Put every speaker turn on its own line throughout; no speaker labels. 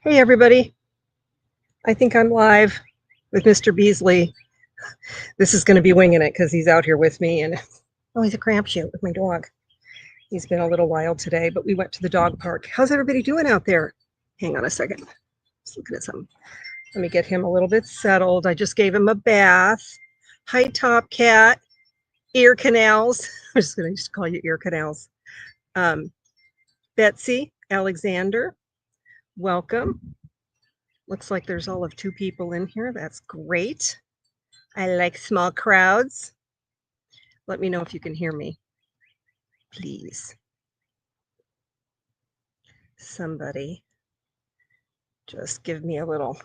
Hey everybody, I think I'm live with Mr. Beasley. This is going to be winging it because he's out here with me and oh, he's a crapshoot with my dog. He's been a little wild today, but we went to the dog park. How's everybody doing out there? Hang on a second. Just looking at something. Let me get him a little bit settled. I just gave him a bath. Hi, Top Cat. Ear canals. I'm just going to call you ear canals. Betsy Alexander, welcome. Looks like there's all of 2 people in here. That's great. I like small crowds. Let me know if you can hear me, please. Somebody just give me a little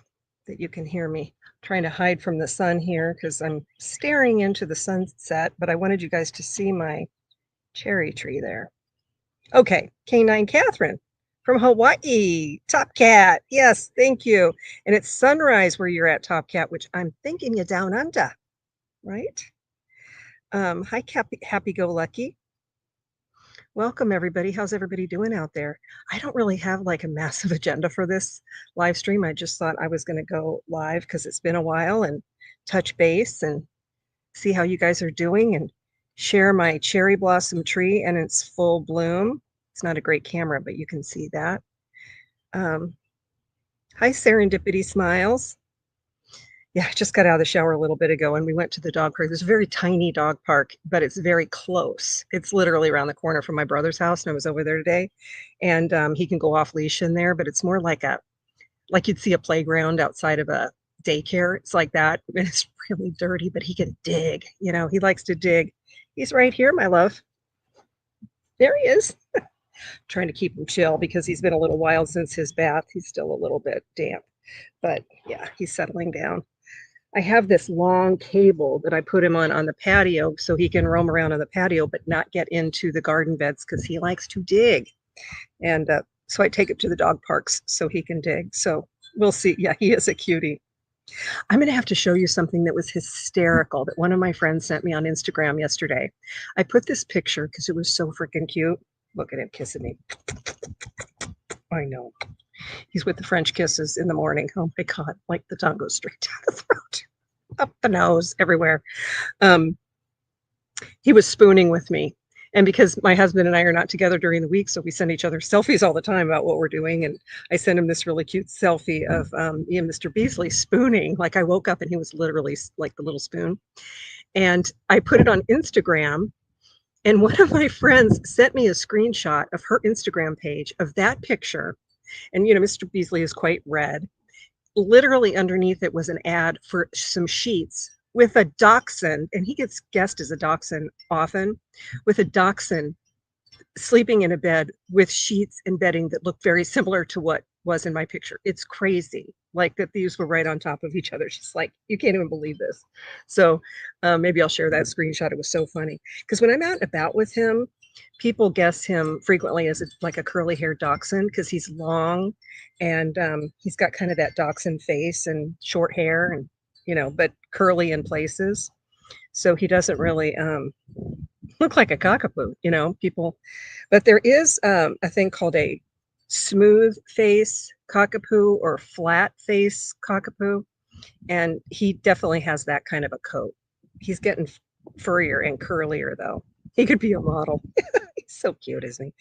that you can hear me. I'm trying to hide from the sun here because I'm staring into the sunset, but I wanted you guys to see my cherry tree there. Okay, Canine Catherine from Hawaii. Top Cat. Yes, thank you. And it's sunrise where you're at, Top Cat, which I'm thinking you down under, right? Hi, Happy Go Lucky. Welcome, everybody. How's everybody doing out there? I don't really have like a massive agenda for this live stream. I just thought I was going to go live because it's been a while and touch base and see how you guys are doing and share my cherry blossom tree and its full bloom. It's not a great camera, but you can see that. Hi, Serendipity Smiles. Yeah, I just got out of the shower a little bit ago and we went to the dog park. There's a very tiny dog park, but it's very close. It's literally around the corner from my brother's house, and I was over there today. And he can go off leash in there, but it's more like you'd see a playground outside of a daycare. It's like that. And it's really dirty, but he can dig. You know, he likes to dig. He's right here, my love. There he is. Trying to keep him chill because he's been a little while since his bath. He's still a little bit damp, but yeah, he's settling down. I have this long cable that I put him on the patio so he can roam around on the patio but not get into the garden beds because he likes to dig. And so I take it to the dog parks so he can dig. So we'll see. Yeah, he is a cutie. I'm going to have to show you something that was hysterical that one of my friends sent me on Instagram yesterday. I put this picture because it was so freaking cute. Look at him kissing me. I know. He's with the French kisses in the morning. Oh my God, like the tongue goes straight down the throat, up the nose, everywhere. He was spooning with me. And because my husband and I are not together during the week, so we send each other selfies all the time about what we're doing. And I sent him this really cute selfie of me and Mr. Beasley spooning. Like I woke up and he was literally like the little spoon. And I put it on Instagram. And one of my friends sent me a screenshot of her Instagram page of that picture. And, you know, Mr. Beasley is quite red. Literally underneath it was an ad for some sheets with a dachshund, and he gets guessed as a dachshund often, with a dachshund sleeping in a bed with sheets and bedding that look very similar to what was in my picture. It's crazy, like that these were right on top of each other. Just like, you can't even believe this. So maybe I'll share that screenshot. It was so funny because when I'm out and about with him, people guess him frequently as like a curly haired dachshund because he's long and he's got kind of that dachshund face and short hair and, you know, but curly in places. So he doesn't really look like a cockapoo, you know, people. But there is a thing called a smooth face cockapoo or flat face cockapoo. And he definitely has that kind of a coat. He's getting furrier and curlier, though. He could be a model. He's so cute, isn't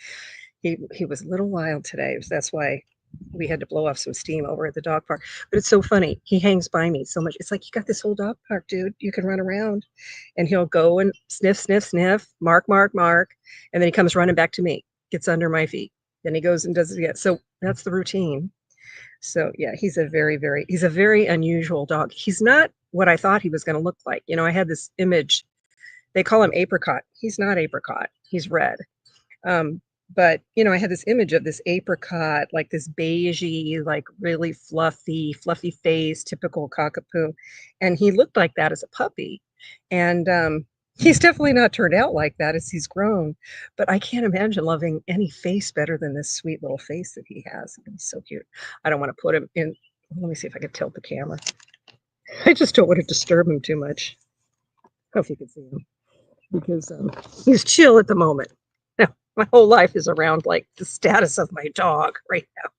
he? He was a little wild today. That's why we had to blow off some steam over at the dog park. But it's so funny. He hangs by me so much. It's like, you got this whole dog park, dude. You can run around. And he'll go and sniff, sniff, sniff, mark, mark, mark. And then he comes running back to me, gets under my feet. Then he goes and does it again. So that's the routine. So yeah, he's a very unusual dog. He's not what I thought he was going to look like. You know, I had this image. They call him apricot. He's not apricot. He's red. But you know, I had this image of this apricot, like this beigey, like really fluffy face, typical cockapoo, and he looked like that as a puppy. And he's definitely not turned out like that as he's grown. But I can't imagine loving any face better than this sweet little face that he has. He's so cute. I don't want to put him in. Let me see if I can tilt the camera. I just don't want to disturb him too much. I hope you can see him because he's chill at the moment. My whole life is around like the status of my dog right now.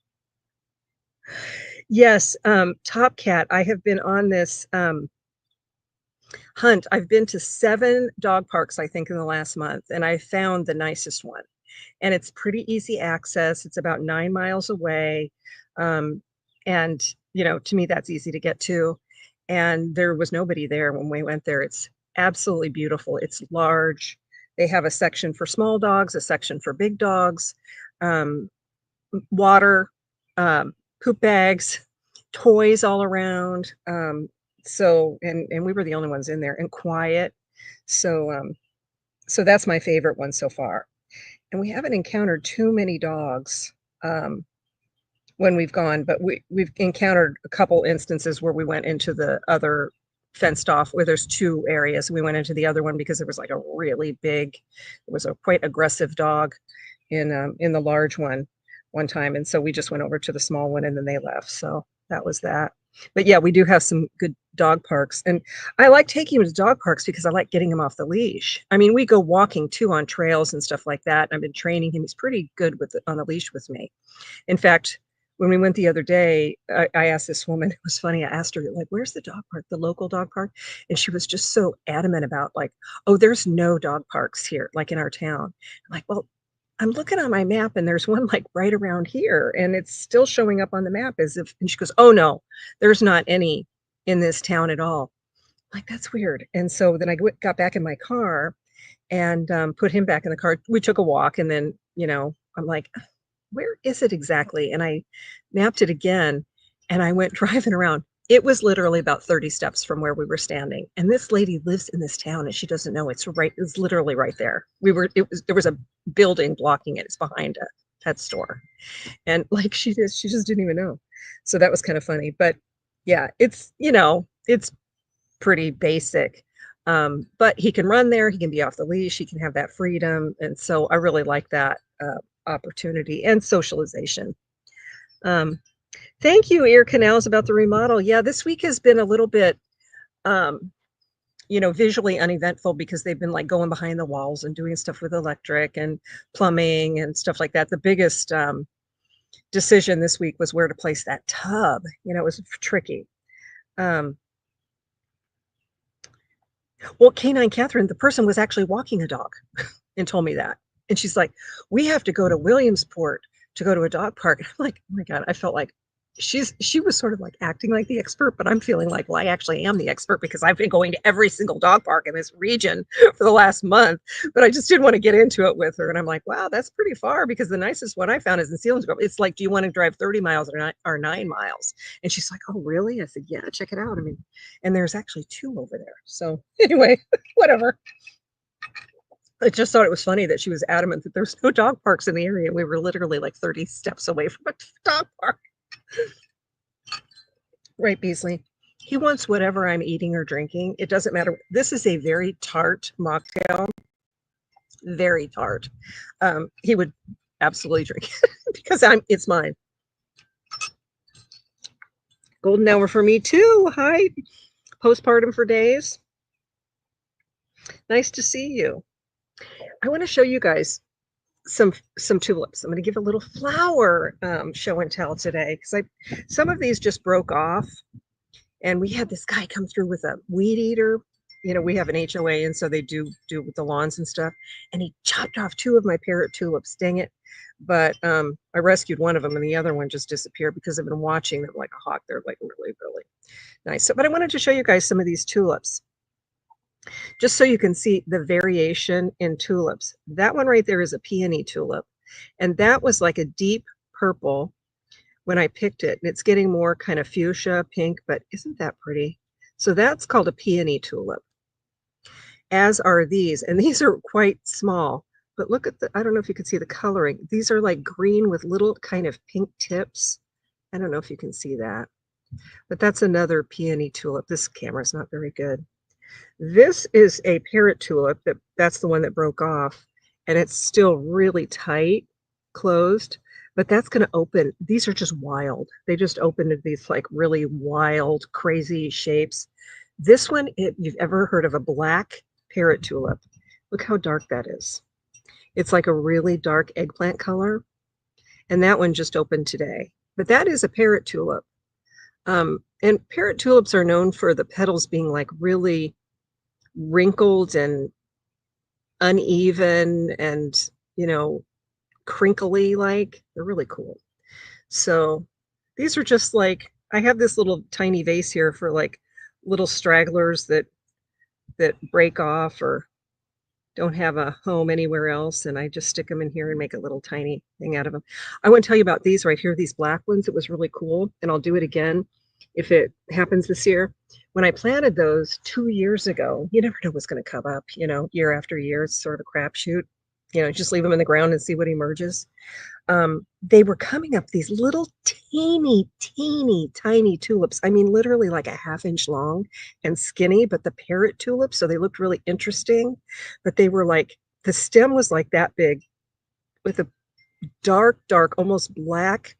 Yes, Top Cat, I have been on this, hunt. I've been to 7 dog parks, I think, in the last month, and I found the nicest one, and it's pretty easy access. It's about 9 miles away, um, and, to me, that's easy to get to, and there was nobody there when we went there. It's absolutely beautiful. It's large. They have a section for small dogs, a section for big dogs, um, water, um, poop bags, toys all around. And we were the only ones in there and quiet. So so that's my favorite one so far. And we haven't encountered too many dogs um, when we've gone, but we've encountered a couple instances where we went into the other fenced off where there's two areas. We went into the other one because there was like a really big, it was a quite aggressive dog in the large one time, and so we just went over to the small one and then they left. So that was that. But yeah, we do have some good dog parks, and I like taking him to dog parks because I like getting him off the leash. I mean, we go walking too on trails and stuff like that. I've been training him. He's pretty good on the leash with me. In fact, when we went the other day, I asked this woman, it was funny, I asked her, like, "Where's the dog park, the local dog park?" And she was just so adamant about, like, "Oh, there's no dog parks here, like, in our town." I'm like, "Well, I'm looking on my map and there's one, like, right around here, and it's still showing up on the map as if," and she goes, "Oh, no, there's not any in this town at all." Like, "That's weird." And so then I got back in my car and, put him back in the car. We took a walk, and then, I'm like, where is it exactly? And I mapped it again, and I went driving around. It was literally about 30 steps from where we were standing. And this lady lives in this town and she doesn't know it's literally right there. There was a building blocking it. It's behind a pet store. And like she just didn't even know. So that was kind of funny. But yeah, it's pretty basic. But he can run there, he can be off the leash, he can have that freedom. And so I really like that opportunity and socialization. Um, Thank you, Ear Canals, about the remodel. Yeah, this week has been a little bit, um, visually uneventful because they've been like going behind the walls and doing stuff with electric and plumbing and stuff like that. The biggest decision this week was where to place that tub. It was tricky. Um, well, Canine Catherine, the person was actually walking a dog and told me that. And she's like, "We have to go to Williamsport to go to a dog park." And I'm like, "Oh my God," I felt like she was sort of like acting like the expert, but I'm feeling like, well, I actually am the expert because I've been going to every single dog park in this region for the last month. But I just didn't want to get into it with her. And I'm like, wow, that's pretty far because the nicest one I found is in Selinsgrove. It's like, do you want to drive 30 miles or 9 miles? And she's like, "Oh, really?" I said, "Yeah, check it out." I mean, and there's actually two over there. So anyway, whatever. I just thought it was funny that she was adamant that there's no dog parks in the area. We were literally like 30 steps away from a dog park. Right, Beasley. He wants whatever I'm eating or drinking. It doesn't matter. This is a very tart mocktail, very tart. He would absolutely drink it because it's mine. Golden hour for me too. Hi, postpartum for days. Nice to see you. I want to show you guys some tulips. I'm going to give a little flower show and tell today because some of these just broke off, and we had this guy come through with a weed eater. We have an HOA, and so they do with the lawns and stuff. And he chopped off two of my parrot tulips. Dang it! But I rescued one of them, and the other one just disappeared because I've been watching them like a hawk. They're like really, really nice. So, but I wanted to show you guys some of these tulips, just so you can see the variation in tulips. That one right there is a peony tulip, and that was like a deep purple when I picked it. And it's getting more kind of fuchsia pink, but isn't that pretty? So that's called a peony tulip, as are these. And these are quite small, but look at I don't know if you can see the coloring. These are like green with little kind of pink tips. I don't know if you can see that, but that's another peony tulip. This camera's not very good. This is a parrot tulip that's the one that broke off, and it's still really tight, closed, but that's going to open. These are just wild. They just open to these like really wild, crazy shapes. This one, if you've ever heard of a black parrot tulip, look how dark that is. It's like a really dark eggplant color, and that one just opened today. but that is a parrot tulip. And parrot tulips are known for the petals being like really wrinkled and uneven and, crinkly like. They're really cool. So these are just like I have this little tiny vase here for like little stragglers that break off or don't have a home anywhere else, and I just stick them in here and make a little tiny thing out of them. I want to tell you about these right here, these black ones. It was really cool, and I'll do it again if it happens this year. When I planted those 2 years ago, you never know what's going to come up, year after year. It's sort of a crapshoot. Just leave them in the ground and see what emerges. They were coming up these little teeny tiny tulips. I mean, literally like a half-inch long and skinny, but the parrot tulips, so they looked really interesting. But they were like the stem was like that big with a dark, almost black,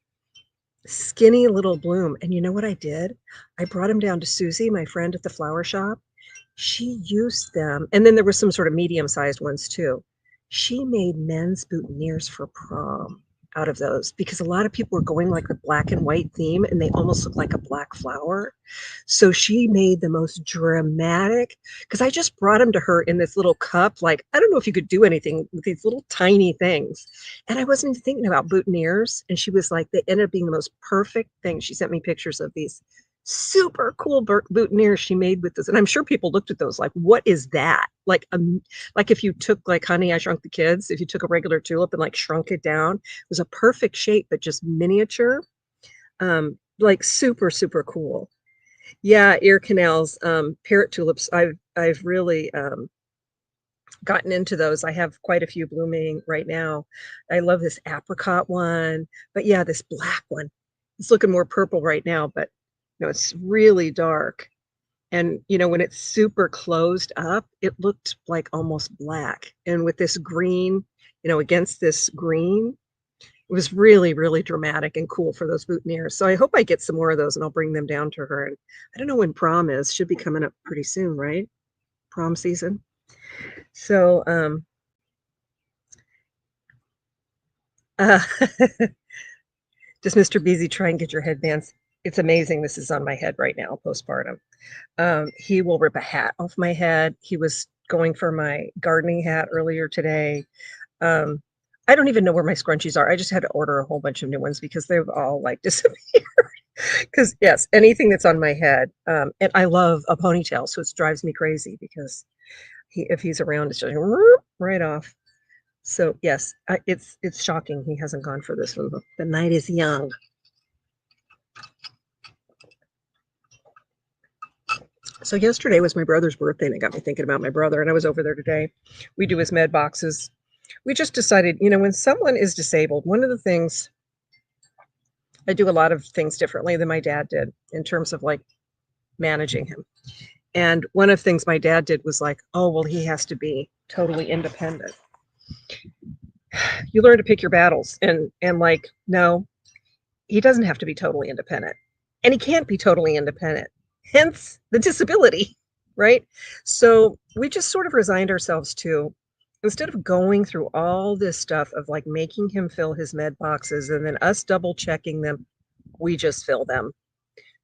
skinny little bloom. And you know what I did? I brought them down to Susie, my friend at the flower shop. She used them, and then there were some sort of medium-sized ones too. She made men's boutonnieres for prom out of those because a lot of people were going like the black and white theme and they almost look like a black flower. So she made the most dramatic, because I just brought them to her in this little cup. Like, I don't know if you could do anything with these little tiny things. And I wasn't even thinking about boutonnieres. And she was like, they ended up being the most perfect thing. She sent me pictures of these super cool boutonnieres she made with this, and I'm sure people looked at those like, what is that? Like if you took like Honey I Shrunk the Kids, if you took a regular tulip and like shrunk it down, it was a perfect shape but just miniature. Like super cool. Yeah, ear canals. Parrot tulips, I've really gotten into those. I have quite a few blooming right now. I love this apricot one, but yeah, this black one, it's looking more purple right now, but it's really dark. And when it's super closed up, it looked like almost black. And with this green, against this green, it was really dramatic and cool for those boutonnieres. So I hope I get some more of those and I'll bring them down to her. And I don't know when prom is. Should be coming up pretty soon, right? Prom season. So uh does Mr. Beasy try and get your headbands? It's amazing. This is on my head right now, postpartum. He will rip a hat off my head. He was going for my gardening hat earlier today. Um, I don't even know where my scrunchies are. I just had to order a whole bunch of new ones because they've all like disappeared. Because yes, anything that's on my head, and I love a ponytail, so it drives me crazy because if he's around, it's just right off. So yes, it's shocking he hasn't gone for this one. The night is young. So yesterday was my brother's birthday, and it got me thinking about my brother, and I was over there today. We do his med boxes. We just decided, when someone is disabled, one of the things I do a lot of things differently than my dad did in terms of like managing him. And one of the things my dad did was like, oh, well, he has to be totally independent. You learn to pick your battles, and like, no, he doesn't have to be totally independent. And he can't be totally independent. Hence the disability, right? So we just sort of resigned ourselves to, instead of going through all this stuff of like making him fill his med boxes and then us double checking them, we just fill them.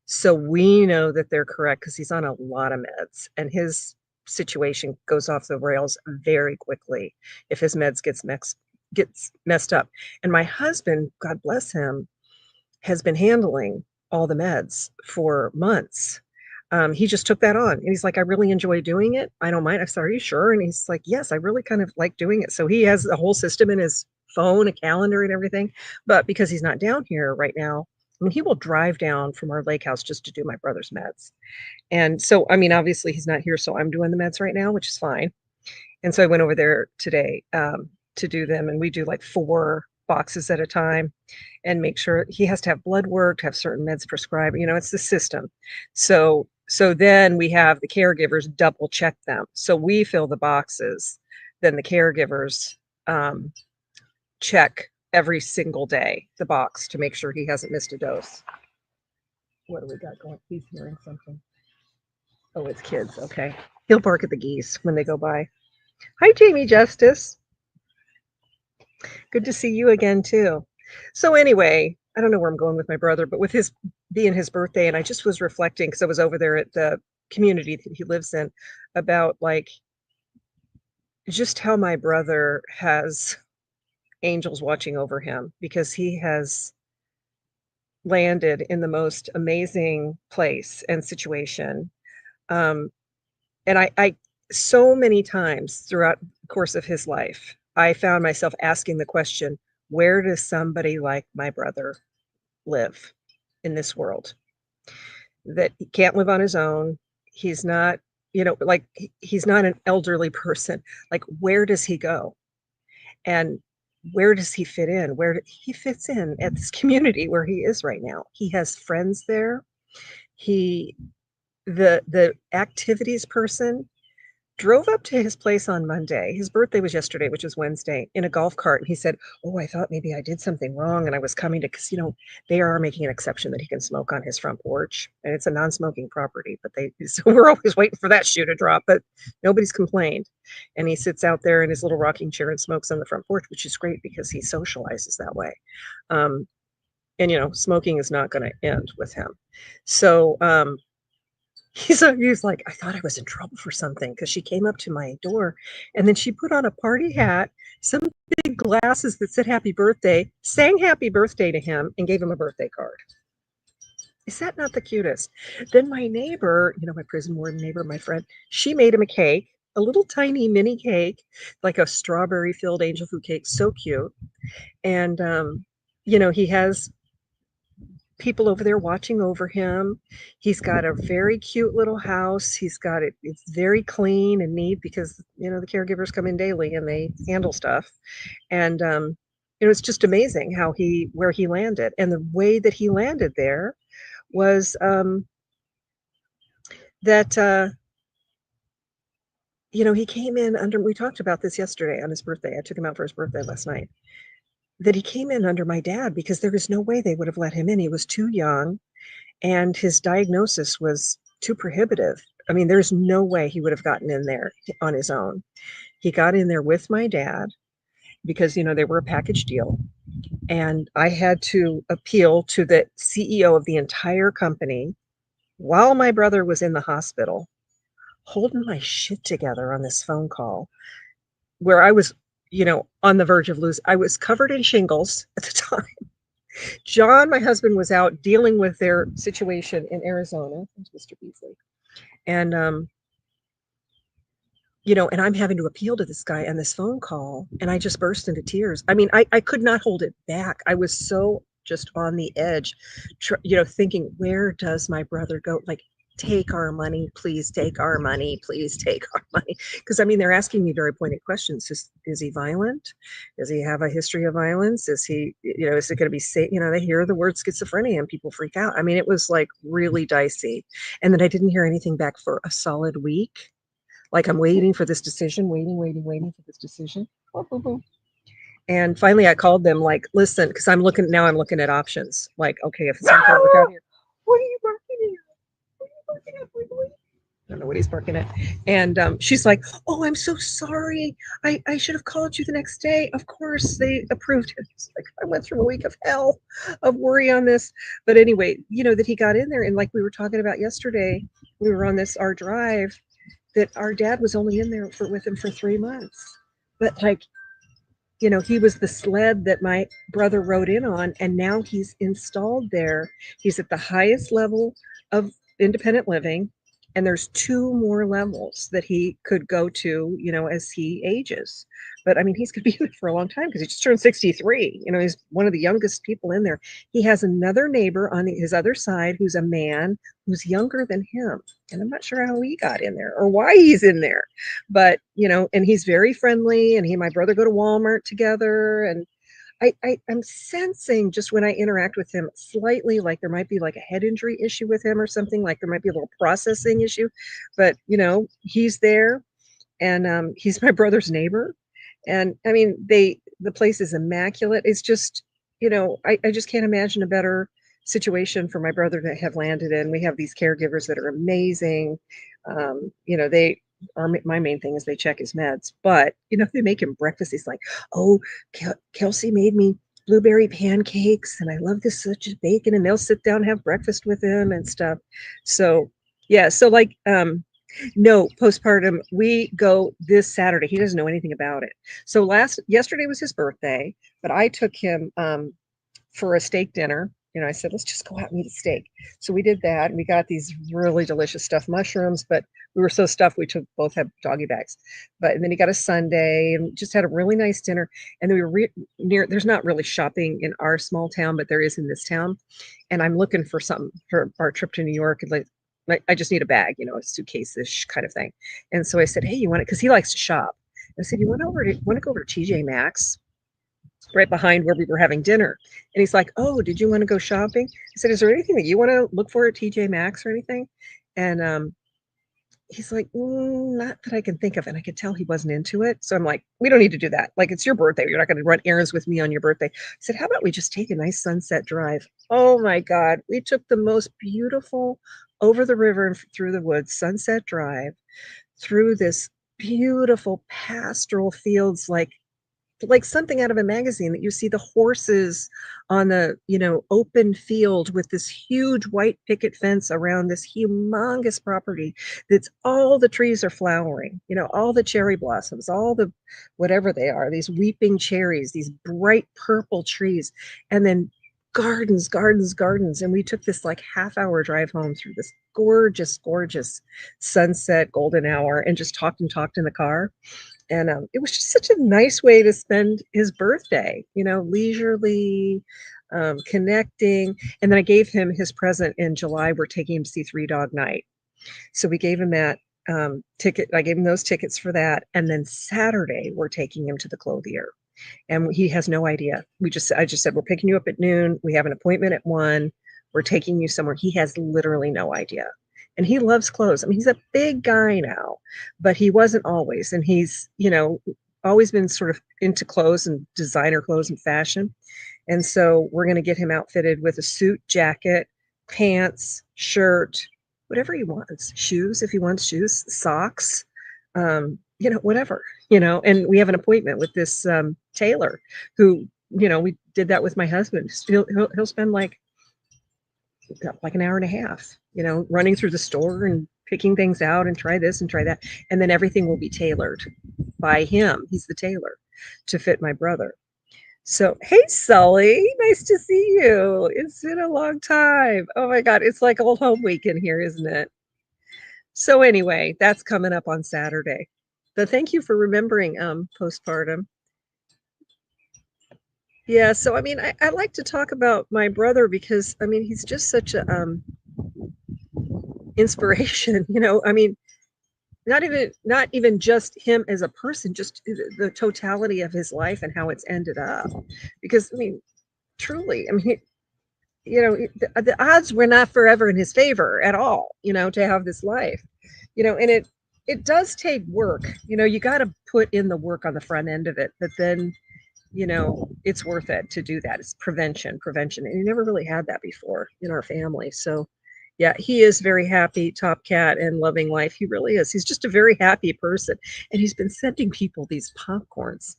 So we know that they're correct because he's on a lot of meds and his situation goes off the rails very quickly if his meds gets messed up. And my husband, God bless him, has been handling all the meds for months. He just took that on and he's like, I really enjoy doing it. I don't mind. I said, are you sure? And he's like, yes, I really kind of like doing it. So he has a whole system in his phone, a calendar and everything. But because he's not down here right now, I mean, he will drive down from our lake house just to do my brother's meds. And so, I mean, obviously he's not here, so I'm doing the meds right now, which is fine. And so I went over there today to do them, and we do like 4 boxes at a time and make sure he has to have blood work to have certain meds prescribed. It's the system. So then we have the caregivers double check them. So we fill the boxes, then the caregivers check every single day the box to make sure he hasn't missed a dose. What do we got going? He's hearing something. Oh, it's kids. Okay. He'll bark at the geese when they go by. Hi, Jamie Justice. Good to see you again, too. So anyway, I don't know where I'm going with my brother, but with his being his birthday, and I just was reflecting because I was over there at the community that he lives in about like just how my brother has angels watching over him because he has landed in the most amazing place and situation. Um, and I so many times throughout the course of his life, I found myself asking the question, where does somebody like my brother live in this world? That he can't live on his own. He's not, like he's not an elderly person. Like, where does he go? And where does he fit in? He fits in at this community where he is right now. He has friends there. He the activities person drove up to his place on Monday. His birthday was yesterday, which was Wednesday, in a golf cart. And he said, "Oh, I thought maybe I did something wrong. And I was coming to, because, they are making an exception that he can smoke on his front porch. And it's a non smoking property. But so we're always waiting for that shoe to drop. But nobody's complained. And he sits out there in his little rocking chair and smokes on the front porch, which is great because he socializes that way. Um, and, smoking is not going to end with him. So, he's like, I thought I was in trouble for something because she came up to my door and then she put on a party hat, some big glasses that said happy birthday, sang happy birthday to him, and gave him a birthday card. Is that not the cutest? Then my neighbor, my prison warden neighbor, my friend, she made him a cake, a little tiny mini cake, like a strawberry filled angel food cake, so cute. And, he has people over there watching over him. He's got a very cute little house. It's very clean and neat because, the caregivers come in daily and they handle stuff. And it was just amazing where he landed. And the way that he landed there was that he came in under, we talked about this yesterday on his birthday. I took him out for his birthday last night. That he came in under my dad because there was no way they would have let him in. He was too young and his diagnosis was too prohibitive. I mean, there's no way he would have gotten in there on his own. He got in there with my dad because, they were a package deal. And I had to appeal to the CEO of the entire company while my brother was in the hospital, holding my shit together on this phone call where I was, on the verge of losing. I was covered in shingles at the time. John, my husband, was out dealing with their situation in Arizona. There's Mr. Beasley. And, and I'm having to appeal to this guy on this phone call. And I just burst into tears. I mean, I could not hold it back. I was so just on the edge, thinking, where does my brother go? Like, take our money, please take our money, please take our money. Because I mean, they're asking me very pointed questions. Is he violent? Does he have a history of violence? Is he, is it going to be safe? They hear the word schizophrenia and people freak out. I mean, it was like really dicey. And then I didn't hear anything back for a solid week. Like I'm waiting for this decision, waiting for this decision. And finally I called them like, listen, because I'm looking at options. Like, okay, if it's not going to work out here, what are you working at? I don't know what he's barking at. And she's like, oh, I'm so sorry. I should have called you the next day. Of course, they approved it. Like, I went through a week of hell of worry on this. But anyway, that he got in there. And like we were talking about yesterday, we were on our drive, that our dad was only in there with him for 3 months. But like, he was the sled that my brother rode in on. And now he's installed there. He's at the highest level of independent living. And there's 2 more levels that he could go to, as he ages. But I mean, he's going to be in it for a long time because he just turned 63. He's one of the youngest people in there. He has another neighbor on his other side who's a man who's younger than him. And I'm not sure how he got in there or why he's in there. But, and he's very friendly. And he and my brother go to Walmart together. And I'm sensing just when I interact with him slightly like there might be like a head injury issue with him or something, like there might be a little processing issue, but he's there and he's my brother's neighbor. And I mean, the place is immaculate. It's just, I just can't imagine a better situation for my brother to have landed in. We have these caregivers that are amazing. They are, my main thing is they check his meds, but they make him breakfast. He's like, oh, Kelsey made me blueberry pancakes, and I love this such bacon, and they'll sit down and have breakfast with him and stuff. So yeah, so like no, postpartum, we go this Saturday. He doesn't know anything about it. So yesterday was his birthday, but I took him for a steak dinner. I said, let's just go out and eat a steak. So we did that, and we got these really delicious stuffed mushrooms, but we were so stuffed we both had doggy bags. And then he got a sundae and just had a really nice dinner. And then we were near, there's not really shopping in our small town, but there is in this town. And I'm looking for something for our trip to New York. And like I just need a bag, a suitcase-ish kind of thing. And so I said, hey, you want it? Because he likes to shop. I said, want to go over to TJ Maxx, right behind where we were having dinner. And he's like, oh, did you want to go shopping? I said, is there anything that you want to look for at TJ Maxx or anything? And he's like, not that I can think of. And I could tell he wasn't into it. So I'm like, we don't need to do that. Like, it's your birthday. You're not going to run errands with me on your birthday. I said, how about we just take a nice sunset drive? Oh my God. We took the most beautiful over the river and through the woods sunset drive through this beautiful pastoral fields, like something out of a magazine, that you see the horses on the open field with this huge white picket fence around this humongous property. That's all the trees are flowering, all the cherry blossoms, all the whatever they are, these weeping cherries, these bright purple trees, and then gardens, gardens, gardens. And we took this like half-hour drive home through this gorgeous sunset golden hour, and just talked in the car. And it was just such a nice way to spend his birthday, leisurely, connecting. And then I gave him his present in July. We're taking him to see Three Dog Night. So we gave him that ticket. I gave him those tickets for that. And then Saturday, we're taking him to the clothier. And he has no idea. I just said, we're picking you up at noon. We have an appointment at 1. We're taking you somewhere. He has literally no idea. And he loves clothes. I mean, he's a big guy now, but he wasn't always. And he's, always been sort of into clothes and designer clothes and fashion. And so we're going to get him outfitted with a suit, jacket, pants, shirt, whatever he wants. Shoes, if he wants shoes, socks, whatever, and we have an appointment with this tailor who, we did that with my husband. He'll spend like an hour and a half, running through the store and picking things out and try this and try that. And then everything will be tailored by him. He's the tailor to fit my brother. So, hey, Sully, nice to see you. It's been a long time. Oh my God. It's like old home weekend here, isn't it? So anyway, that's coming up on Saturday. But thank you for remembering postpartum. Yeah, so I mean, I like to talk about my brother because I mean he's just such a inspiration, I mean, not even just him as a person, just the totality of his life and how it's ended up. Because I mean, truly, I mean, the odds were not forever in his favor at all, to have this life, and it does take work, you got to put in the work on the front end of it, but then it's worth it to do that. It's prevention. And he never really had that before in our family. So yeah, he is very happy, top cat, and loving life. He really is. He's just a very happy person. And he's been sending people these popcorns.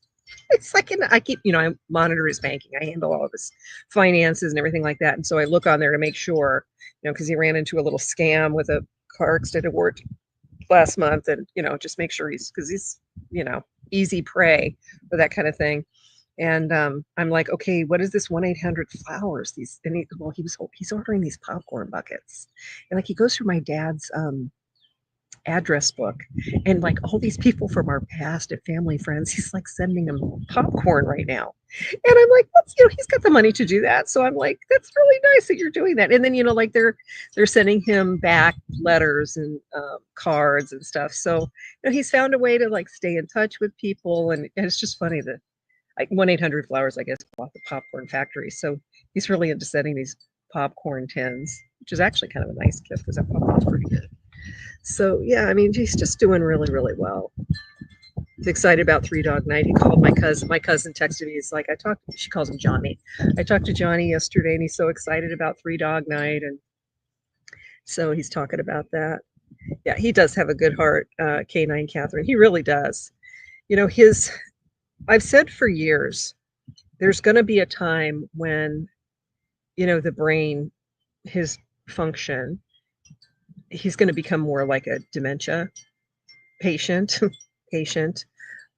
It's like, I keep, I monitor his banking. I handle all of his finances and everything like that. And so I look on there to make sure, because he ran into a little scam with a car extended warranty last month, and, just make sure because he's, easy prey for that kind of thing. And I'm like, okay, what is this 1-800-Flowers? He's ordering these popcorn buckets. And like he goes through my dad's address book, and like all these people from our past and family friends, he's like sending them popcorn right now. And I'm like, that's, he's got the money to do that. So I'm like, that's really nice that you're doing that. And then, like they're sending him back letters and cards and stuff. So he's found a way to like stay in touch with people. And it's just funny that like 1-800-Flowers, I guess, bought the popcorn factory. So he's really into sending these popcorn tins, which is actually kind of a nice gift because that popcorn's pretty good. So yeah, I mean, he's just doing really, really well. He's excited about Three Dog Night. He called my cousin. My cousin texted me. He's like, she calls him Johnny. I talked to Johnny yesterday, and he's so excited about Three Dog Night. And so he's talking about that. Yeah, he does have a good heart, K9 Catherine. He really does. I've said for years there's gonna be a time when, the brain, his function, he's gonna become more like a dementia patient patient,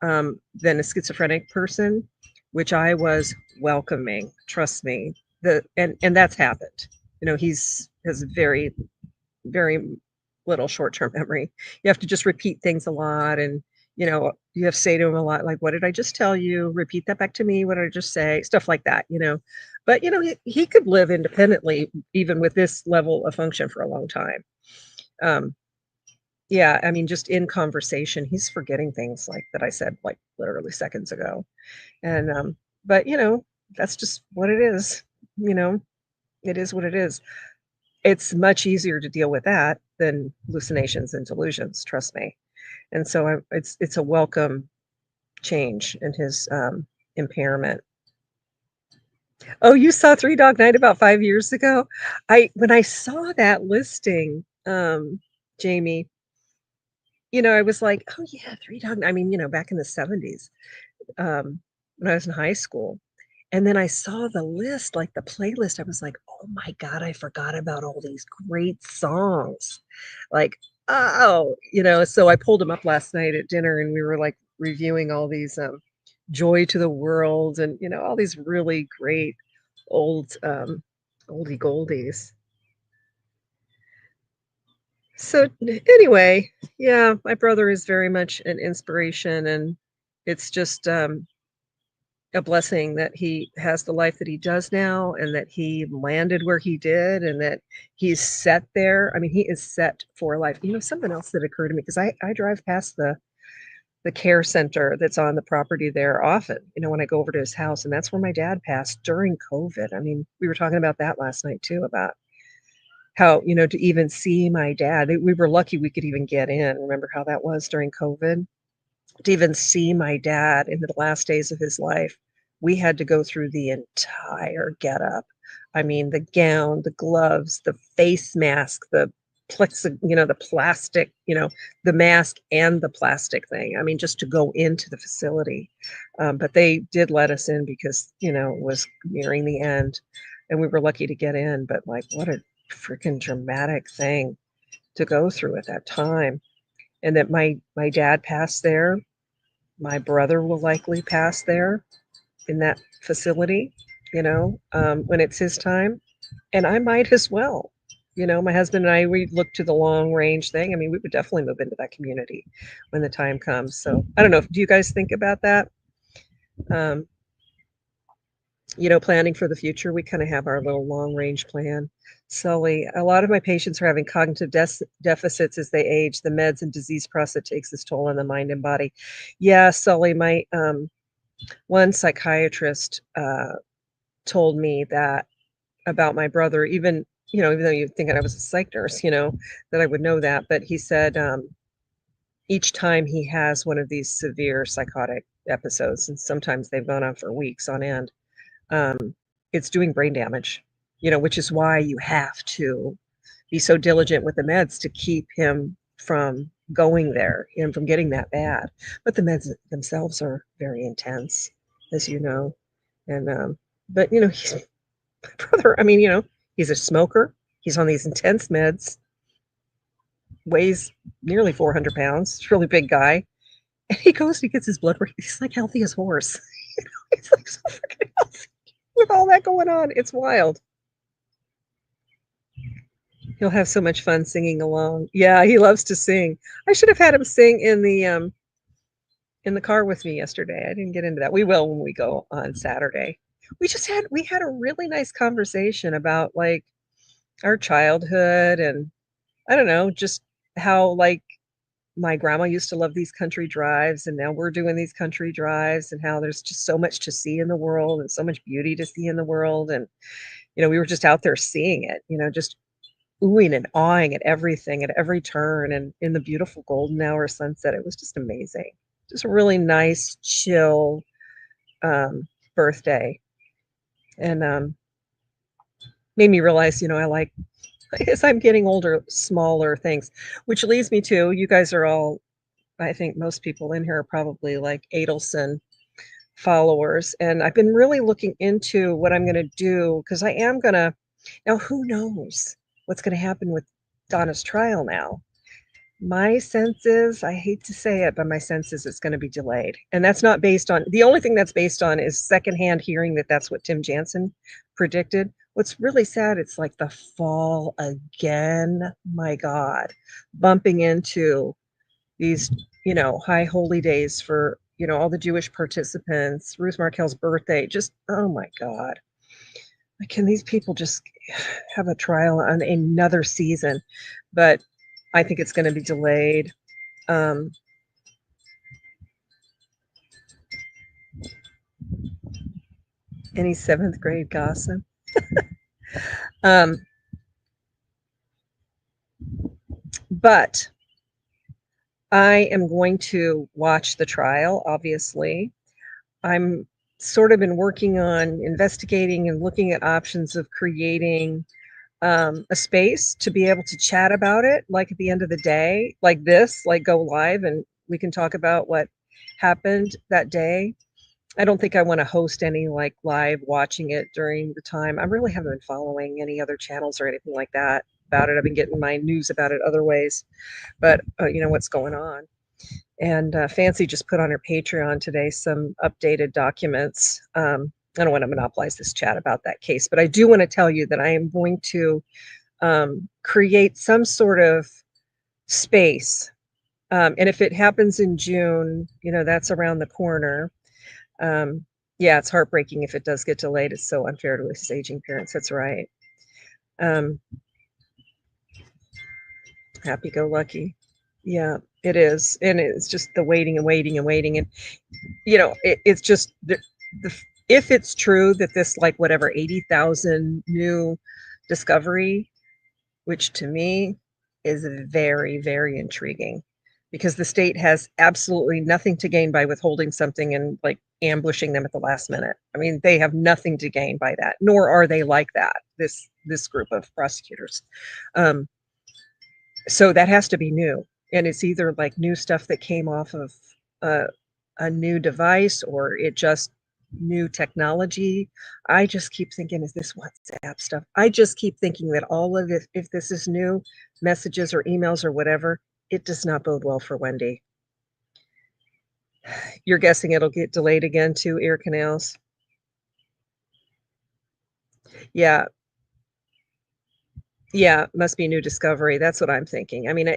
than a schizophrenic person, which I was welcoming, trust me. And that's happened. He's has very, very little short-term memory. You have to just repeat things a lot, and, you have to say to him a lot, like, "What did I just tell you? Repeat that back to me. What did I just say?" Stuff like that. But, he could live independently even with this level of function for a long time. Um, yeah, I mean, just in conversation, he's forgetting things like that I said, like, literally seconds ago. And, but, that's just what it is, you know? It is what it is. It's much easier to deal with that than hallucinations and delusions, trust me. And so it's a welcome change in his, impairment. Oh, you saw Three Dog Night about 5 years ago? I when I saw that listing, Jamie, I was like, "Oh, yeah, Three Dog." I mean, back in the '70s, when I was in high school. And then I saw the list, like the playlist. I was like, "Oh my god, I forgot about all these great songs." Like, oh, so I pulled them up last night at dinner and we were like reviewing all these Joy to the World and all these really great old oldie goldies. So anyway, yeah, my brother is very much an inspiration, and it's just a blessing that he has the life that he does now and that he landed where he did and that he's set there. I mean, he is set for life. Something else that occurred to me because I drive past the care center that's on the property there often, when I go over to his house, and that's where my dad passed during COVID. I mean, we were talking about that last night too, about how, to even see my dad, we were lucky we could even get in. Remember how that was during COVID? To even see my dad in the last days of his life, we had to go through the entire getup. I mean, the gown, the gloves, the face mask, the the plastic, the mask and the plastic thing. I mean, just to go into the facility. But they did let us in because, it was nearing the end and we were lucky to get in. But like, what a freaking dramatic thing to go through at that time. And that my dad passed there, my brother will likely pass there in that facility, when it's his time, and I might as well. My husband and I, we look to the long range thing. I mean, we would definitely move into that community when the time comes. So I don't know. Do you guys think about that? Um, planning for the future. We kind of have our little long range plan. Sully, a lot of my patients are having cognitive deficits as they age. The meds and disease process takes its toll on the mind and body. Yeah, Sully, my one psychiatrist told me that about my brother, even though you think I was a psych nurse, that I would know that. But he said each time he has one of these severe psychotic episodes, and sometimes they've gone on for weeks on end, um, it's doing brain damage, which is why you have to be so diligent with the meds to keep him from going there and from getting that bad. But the meds themselves are very intense, as you know. And but he's my brother. I mean, he's a smoker. He's on these intense meds, weighs nearly 400 pounds. He's a really big guy. And he goes and he gets his blood work. He's like healthy as horse. He's like so freaking healthy with all that going on. It's wild. He'll have so much fun singing along. Yeah, he loves to sing. I should have had him sing in the car with me yesterday. I didn't get into that. We will when we go on Saturday. We had a really nice conversation about like our childhood, and I don't know, just how like my grandma used to love these country drives and now we're doing these country drives, and how there's just so much to see in the world and so much beauty to see in the world. And we were just out there seeing it, just oohing and awing at everything at every turn, and in the beautiful golden hour sunset. It was just amazing. Just a really nice, chill birthday. And made me realize, I like, as I'm getting older, smaller things, which leads me to, you guys are all, I think most people in here are probably like Adelson followers, and I've been really looking into what I'm gonna do because I am gonna now who knows what's gonna happen with Donna's trial now? My sense is, I hate to say it, but my sense is it's gonna be delayed, and that's not based on the only thing that's based on is secondhand hearing that that's what Tim Jansen predicted. What's really sad, it's like the fall again, my god, bumping into these, high holy days for, all the Jewish participants, Ruth Markel's birthday, just oh my god. Like, can these people just have a trial on another season? But I think it's gonna be delayed. Um, any 7th grade gossip? Um, but I am going to watch the trial, obviously. I'm sort of been working on investigating and looking at options of creating a space to be able to chat about it, like at the end of the day, like this, like go live and we can talk about what happened that day. I don't think I want to host any like live watching it during the time. I really haven't been following any other channels or anything like that about it. I've been getting my news about it other ways, but what's going on. And Fancy just put on her Patreon today some updated documents. I don't want to monopolize this chat about that case, but I do want to tell you that I am going to create some sort of space. And if it happens in June, that's around the corner. Yeah, it's heartbreaking if it does get delayed. It's so unfair to his aging parents. That's right. Um, happy-go-lucky. Yeah, it is. And it's just the waiting and waiting and waiting. And, it's just if it's true that this, like, whatever, 80,000 new discovery, which to me is very, very intriguing because the state has absolutely nothing to gain by withholding something and like ambushing them at the last minute. I mean, they have nothing to gain by that, nor are they like that, this group of prosecutors. Um, so that has to be new. And it's either like new stuff that came off of uh, a new device or it just new technology. I just keep thinking, is this WhatsApp stuff? I just keep thinking that all of it, if this is new messages or emails or whatever, it does not bode well for Wendy. You're guessing it'll get delayed again too, ear canals? Yeah, yeah, must be new discovery. That's what I'm thinking. I mean,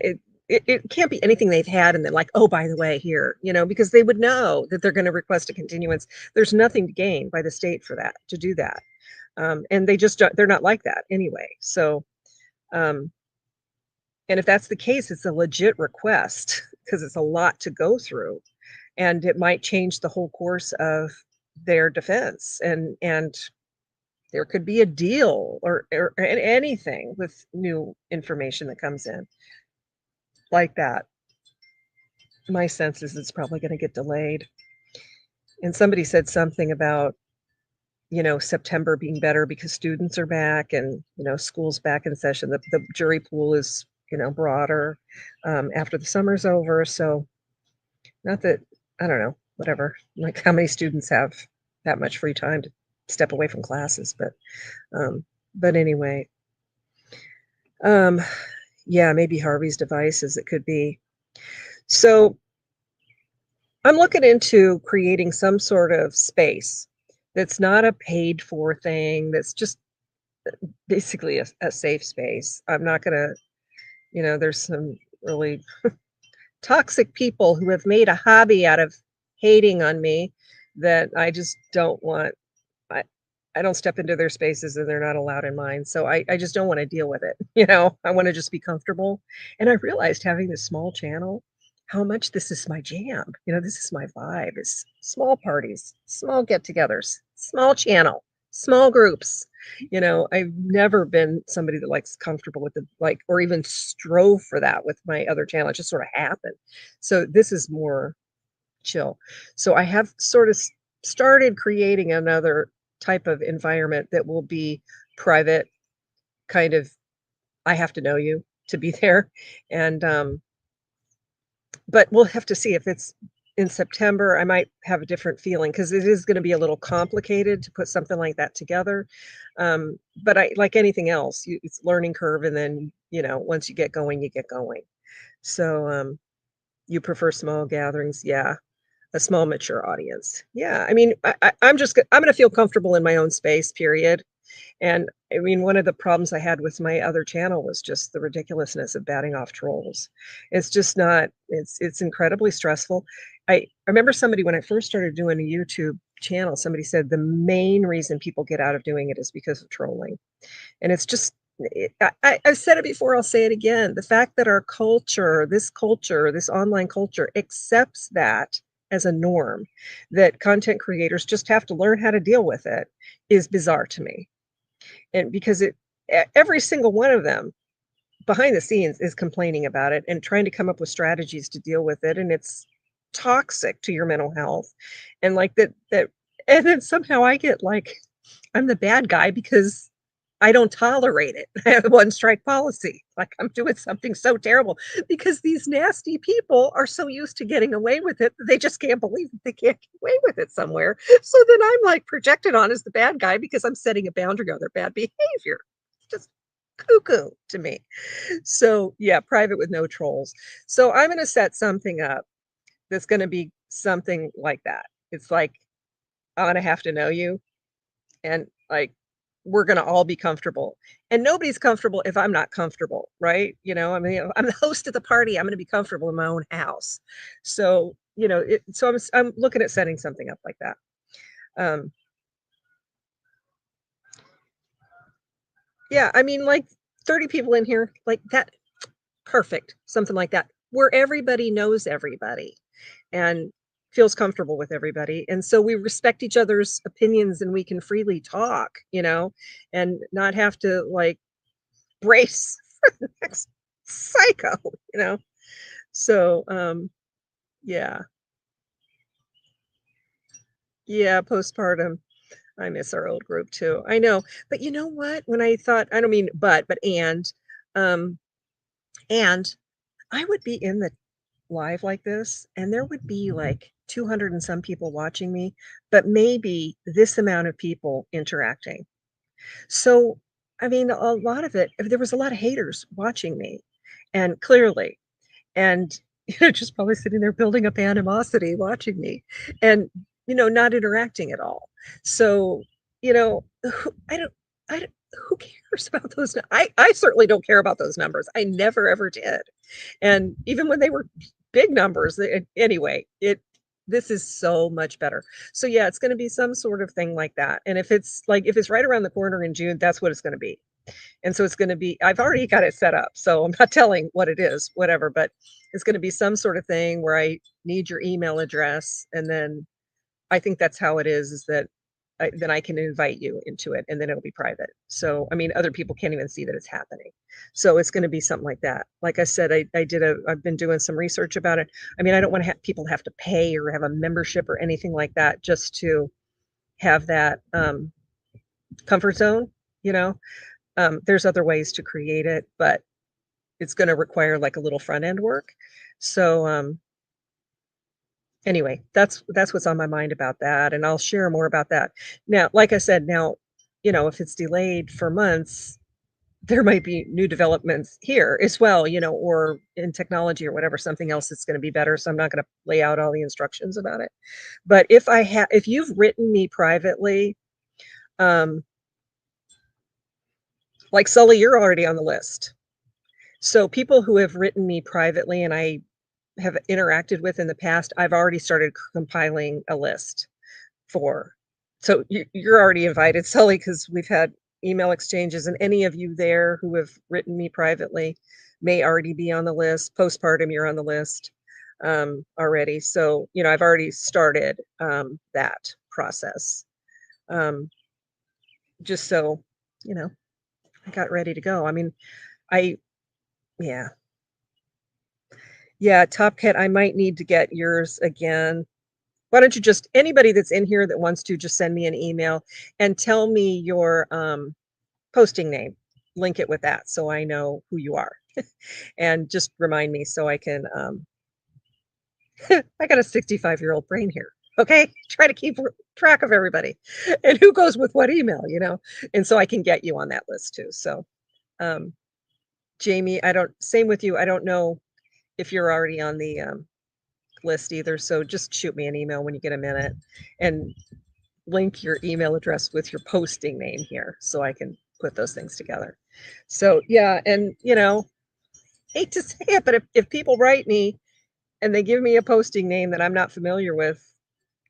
it can't be anything they've had and then like, oh, by the way, here, because they would know that they're going to request a continuance. There's nothing to gain by the state for that, to do that. And they're not like that anyway. So, um, and if that's the case, it's a legit request because it's a lot to go through and it might change the whole course of their defense and there could be a deal or anything with new information that comes in like that. My sense is it's probably going to get delayed. And somebody said something about, September being better because students are back and, school's back in session. The jury pool is, broader after the summer's over. So not that, I don't know, whatever, like how many students have that much free time to step away from classes. But anyway, um, yeah, maybe Harvey's devices, it could be. So I'm looking into creating some sort of space that's not a paid for thing, that's just basically a safe space. I'm not going to, there's some really toxic people who have made a hobby out of hating on me that I just don't want. I, I don't step into their spaces and they're not allowed in mine. So I just don't want to deal with it. I want to just be comfortable. And I realized having this small channel, how much this is my jam. This is my vibe is small parties, small get-togethers, small channel, small groups. I've never been somebody that likes comfortable with the like or even strove for that with my other channel. It just sort of happened. So this is more chill. So I have sort of started creating another type of environment that will be private, kind of I have to know you to be there. And but we'll have to see if it's in September, I might have a different feeling because it is gonna be a little complicated to put something like that together. But I like anything else, it's learning curve, and then, once you get going, you get going. So, you prefer small gatherings? Yeah. A small mature audience. Yeah, I mean, I'm gonna feel comfortable in my own space, period. And I mean, one of the problems I had with my other channel was just the ridiculousness of batting off trolls. It's just not it's incredibly stressful. I remember somebody when I first started doing a YouTube channel, somebody said the main reason people get out of doing it is because of trolling. And it's just I've said it before, I'll say it again. The fact that our culture, this online culture accepts that as a norm, that content creators just have to learn how to deal with it, is bizarre to me. And because every single one of them behind the scenes is complaining about it and trying to come up with strategies to deal with it, and it's toxic to your mental health. And like that and then somehow I get like I'm the bad guy because I don't tolerate it. I have a one strike policy. Like I'm doing something so terrible because these nasty people are so used to getting away with it that they just can't believe that they can't get away with it somewhere. So then I'm like projected on as the bad guy because I'm setting a boundary on their bad behavior. It's just cuckoo to me. So yeah, private with no trolls. So I'm going to set something up that's going to be something like that. It's like I'm going to have to know you, and like we're going to all be comfortable, and nobody's comfortable if I'm not comfortable, right? I mean, I'm the host of the party, I'm going to be comfortable in my own house. So I'm looking at setting something up like that. um yeah, I mean, like 30 people in here like that, perfect, something like that where everybody knows everybody and feels comfortable with everybody, and so we respect each other's opinions and we can freely talk, and not have to like brace for the next psycho, you know? So, yeah. Yeah, postpartum. I miss our old group too. I know. But you know what? When I thought, I don't mean but um, and I would be in the live like this, and there would be like 200 and some people watching me, but maybe this amount of people interacting. So, I mean, a lot of it, there was a lot of haters watching me, and clearly, and just probably sitting there building up animosity watching me, and not interacting at all. So, I don't, who cares about those? I certainly don't care about those numbers. I never ever did, and even when they were big numbers, anyway, this is so much better. So yeah, it's going to be some sort of thing like that. And if it's right around the corner in June, that's what it's going to be. And so it's gonna be I've already got it set up, so I'm not telling what it is, whatever, but it's gonna be some sort of thing where I need your email address, and then I think that's how it is that then I can invite you into it, and then it'll be private. So, I mean, other people can't even see that it's happening. So it's gonna be something like that. Like I said, I've been doing some research about it. I mean, I don't wanna have people have to pay or have a membership or anything like that just to have that, comfort zone, you know? There's other ways to create it, but it's gonna require, like, a little front end work. So, anyway, that's what's on my mind about that, and I'll share more about that. Now, like I said, if it's delayed for months, there might be new developments here as well, or in technology or whatever, something else that's gonna be better, so I'm not gonna lay out all the instructions about it. But if you've written me privately, um, like Sully, you're already on the list. So people who have written me privately and I have interacted with in the past, I've already started compiling a list for. So you're already invited, Sully, because we've had email exchanges, and any of you there who have written me privately may already be on the list. Postpartum, you're on the list already. So, I've already started that process, um, just so, you know, I got ready to go. I mean, I, yeah. Yeah, Top Cat, I might need to get yours again. Why don't you just anybody that's in here that wants to just send me an email and tell me your, posting name. Link it with that so I know who you are. And just remind me so I can, I got a 65-year-old brain here. Okay, try to keep track of everybody and who goes with what email, and so I can get you on that list too. So, um, Jamie, I don't. Same with you. I don't know if you're already on the list either. So just shoot me an email when you get a minute, and link your email address with your posting name here so I can put those things together. So yeah, and hate to say it, but if people write me and they give me a posting name that I'm not familiar with,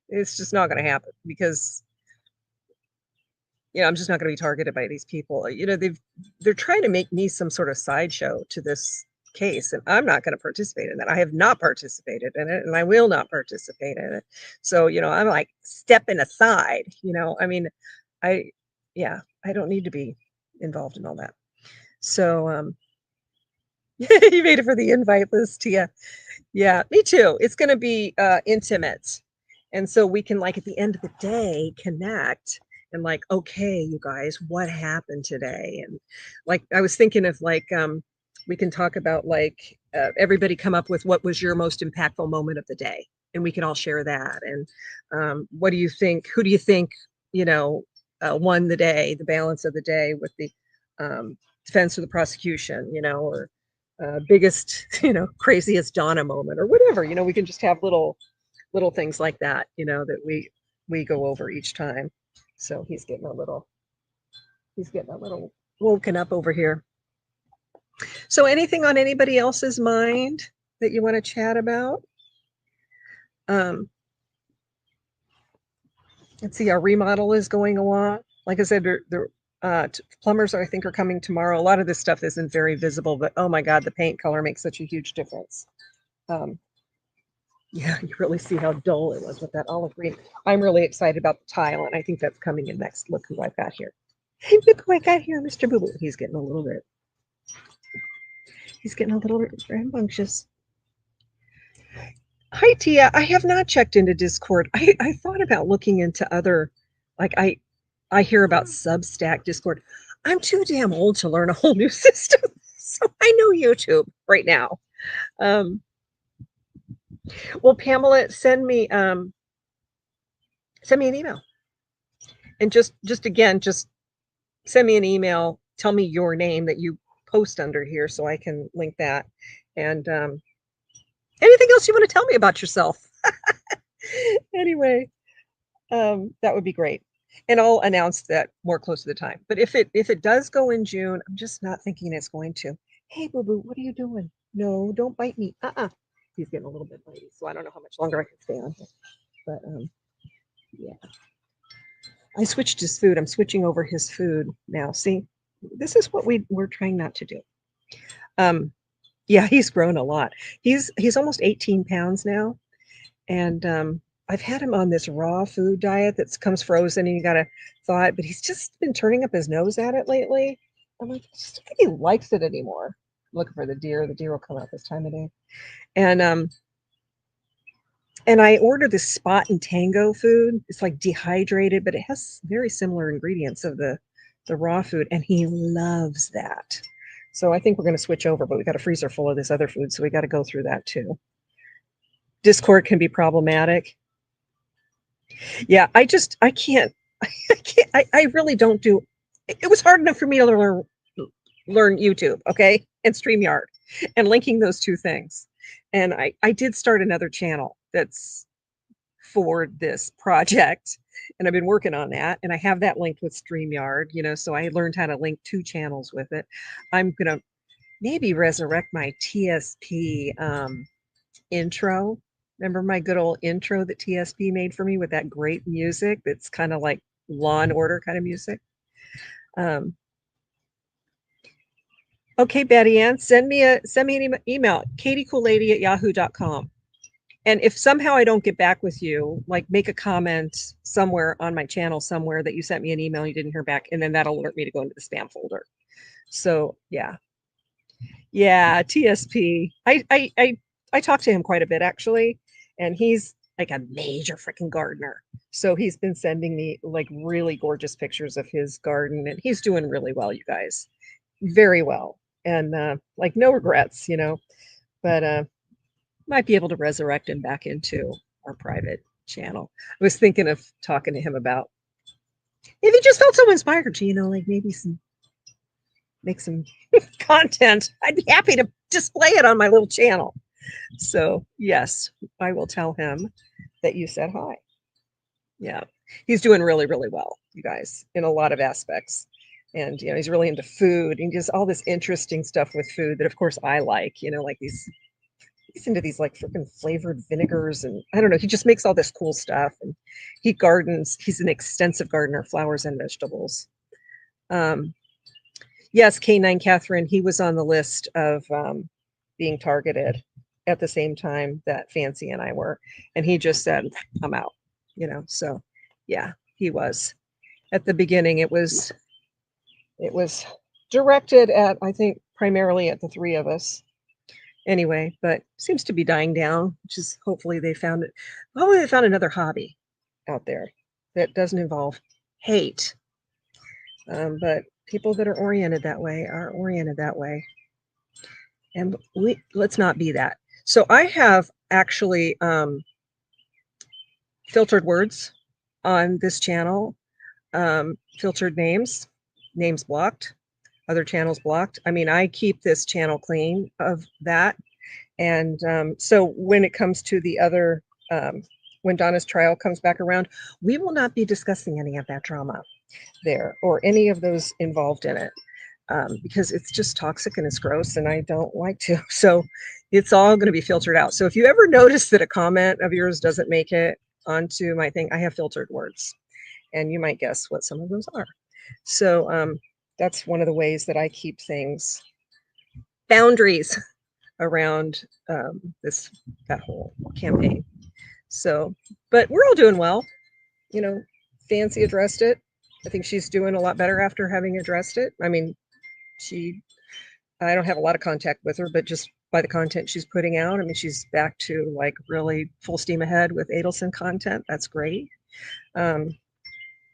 it's just not going to happen because I'm just not going to be targeted by these people. They're trying to make me some sort of sideshow to this case, and I'm not going to participate in that. I have not participated in it, and I will not participate in it. So, I'm like stepping aside. I mean, I yeah, I don't need to be involved in all that. So, you made it for the invite list, yeah. Yeah, me too. It's gonna be, intimate, and so we can, like, at the end of the day, connect and, like, "Okay, you guys, what happened today?" And, like, I was thinking of, like, we can talk about, like, everybody come up with what was your most impactful moment of the day, and we can all share that, and, what do you think who do you think, you know, won the day, the balance of the day with the, defense or the prosecution, or biggest, craziest Donna moment or whatever. We can just have little things like that, that we go over each time. So he's getting a little woken up over here. So anything on anybody else's mind that you want to chat about? Um, let's see, our remodel is going along. Like I said, the plumbers I think are coming tomorrow. A lot of this stuff isn't very visible, but oh my God, the paint color makes such a huge difference. Um, Yeah, you really see how dull it was with that olive green. I'm really excited about the tile, and I think that's coming in next. Look who I've got here. Hey, look who I got here, Mr. Boo Boo. He's getting a little bit rambunctious. Hi, Tia. I have not checked into Discord. I thought about looking into other, like I hear about Substack Discord. I'm too damn old to learn a whole new system, so I know YouTube right now. Um, well, Pamela, send me an email, and just again, just send me an email. Tell me your name that you post under here so I can link that. And anything else you want to tell me about yourself? Anyway, that would be great. And I'll announce that more close to the time. But if it does go in June, I'm just not thinking it's going to. Hey, Boo Boo, what are you doing? No, don't bite me. He's getting a little bit bitey, so I don't know how much longer I can stay on here. But yeah. I switched his food. I'm switching over his food now. See, this is what we're trying not to do. Um, yeah, he's grown a lot. He's almost 18 pounds now, and I've had him on this raw food diet that comes frozen, and you gotta thaw it. But he's just been turning up his nose at it lately. I'm like, I just don't think he likes it anymore. I'm looking for the deer. The deer will come out this time of day, and I ordered this Spot and Tango food. It's like dehydrated, but it has very similar ingredients of the raw food, and he loves that. So I think we're going to switch over, but we got a freezer full of this other food, so we got to go through that too. Discord can be problematic. Yeah, I can't, I really don't do. It was hard enough for me to learn YouTube, okay, and StreamYard, and linking those two things. And I did start another channel that's for this project, and I've been working on that, and I have that linked with StreamYard, so I learned how to link two channels with it. I'm gonna maybe resurrect my TSP intro. Remember my good old intro that TSP made for me with that great music that's kind of like Law and Order kind of music? Um, okay, Betty Ann, send me an email, katiecoolady@yahoo.com. And if somehow I don't get back with you, like make a comment somewhere on my channel somewhere that you sent me an email and you didn't hear back, and then that'll alert me to go into the spam folder. So yeah. Yeah, TSP. I talk to him quite a bit actually, and he's like a major freaking gardener. So he's been sending me like really gorgeous pictures of his garden, and he's doing really well, you guys. Very well. And like no regrets. But Might be able to resurrect him back into our private channel. I was thinking of talking to him about if he just felt so inspired to, like maybe make some content. I'd be happy to display it on my little channel. So yes, I will tell him that you said hi. Yeah, he's doing really, really well, you guys, in a lot of aspects. And he's really into food and just all this interesting stuff with food that of course I like, like he's into these like freaking flavored vinegars, and I don't know, he just makes all this cool stuff, and he gardens. He's an extensive gardener, flowers and vegetables. Yes, K9 Catherine, he was on the list of being targeted at the same time that Fancy and I were, and he just said, I'm out, so yeah, he was. At the beginning, it was directed at, I think, primarily at the three of us anyway, but seems to be dying down, which is hopefully they found another hobby out there that doesn't involve hate. But people that are oriented that way are oriented that way. And let's not be that. So I have actually filtered words on this channel, filtered names blocked, other channels blocked. I mean, I keep this channel clean of that. And so when it comes to the other, when Donna's trial comes back around, we will not be discussing any of that drama there or any of those involved in it, because it's just toxic and it's gross and I don't like to. So it's all going to be filtered out. So if you ever notice that a comment of yours doesn't make it onto my thing, I have filtered words, and you might guess what some of those are. So that's one of the ways that I keep things, boundaries around that whole campaign. So, but we're all doing well. Fancy addressed it. I think she's doing a lot better after having addressed it. I mean, I don't have a lot of contact with her, but just by the content she's putting out, I mean, she's back to like really full steam ahead with Adelson content. That's great.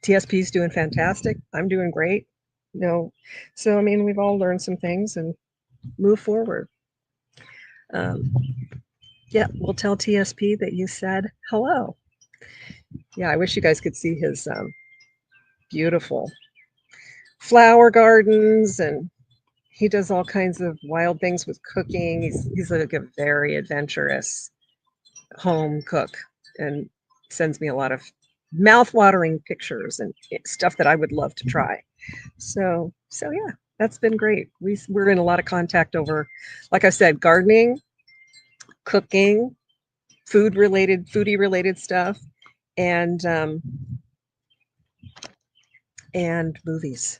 TSP's doing fantastic. I'm doing great. So I mean, we've all learned some things and move forward. Yeah, we'll tell TSP that you said hello. Yeah, I wish you guys could see his beautiful flower gardens, and he does all kinds of wild things with cooking. He's like a very adventurous home cook and sends me a lot of mouth-watering pictures and stuff that I would love to try. So yeah, that's been great. We're in a lot of contact over, like I said, gardening, cooking, foodie related stuff, and movies.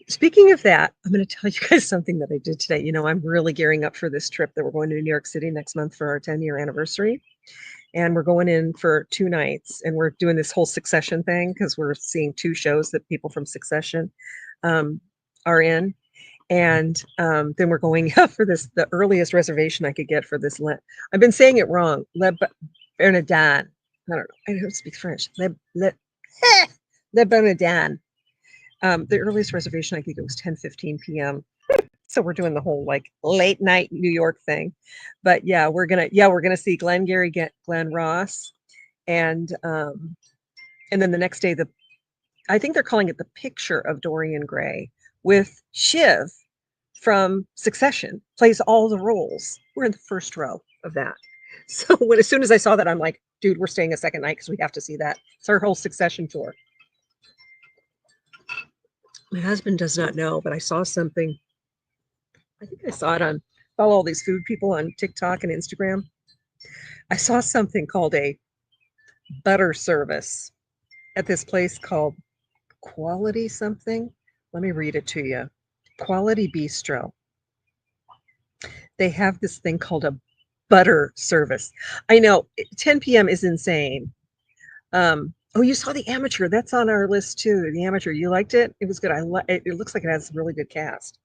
Speaking of that, I'm going to tell you guys something that I did today. I'm really gearing up for this trip that we're going to New York City next month for our 10-year anniversary. And we're going in for 2 nights, and we're doing this whole Succession thing because we're seeing 2 shows that people from Succession are in. And then we're going up for the earliest reservation I could get for this. I've been saying it wrong. Le Bernardin. I don't know. I don't speak French. Le Bernardin. The earliest reservation I could get was 10:15 p.m. So we're doing the whole like late night New York thing. But yeah, we're gonna see Glengarry get Glen Ross, and then the next day I think they're calling it The Picture of Dorian Gray, with Shiv from Succession plays all the roles. We're in the first row of that. So as soon as I saw that, I'm like, dude, we're staying a second night because we have to see that. It's our whole Succession tour. My husband does not know, but I saw something. I think I saw it follow all these food people on TikTok and Instagram. I saw something called a butter service at this place called Quality something. Let me read it to you. Quality Bistro. They have this thing called a butter service. I know 10 p.m. is insane. Oh, you saw The Amateur. That's on our list too. The Amateur. You liked it? It was good. It looks like it has a really good cast.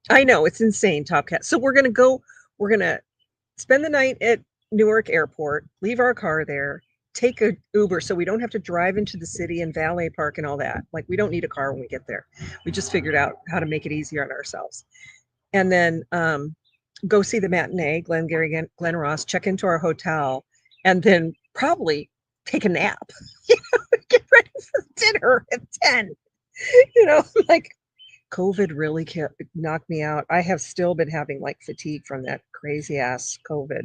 I know it's insane. Top cast. So we're gonna spend the night at Newark Airport, leave our car there, take a Uber so we don't have to drive into the city and valet park and all that. Like, we don't need a car when we get there. We just figured out how to make it easier on ourselves. And then go see the matinee, Glengarry Glen Ross, check into our hotel, and then probably take a nap. Get ready for dinner at 10. Like COVID really knocked me out. I have still been having like fatigue from that crazy ass COVID.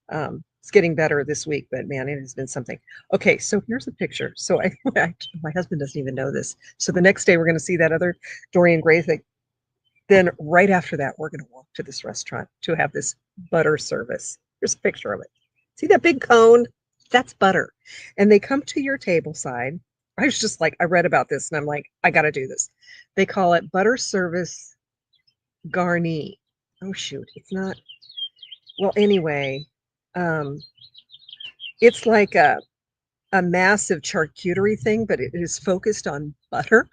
It's getting better this week, but man, it has been something. Okay, so here's a picture. So my husband doesn't even know this. So the next day we're going to see that other Dorian Gray thing. Then right after that, we're going to walk to this restaurant to have this butter service. Here's a picture of it. See that big cone? That's butter. And they come to your table side. I was just like, I read about this and I'm like, I got to do this. They call it butter service garni. Oh, shoot. It's not. Well, anyway, um, it's like a massive charcuterie thing, but it is focused on butter.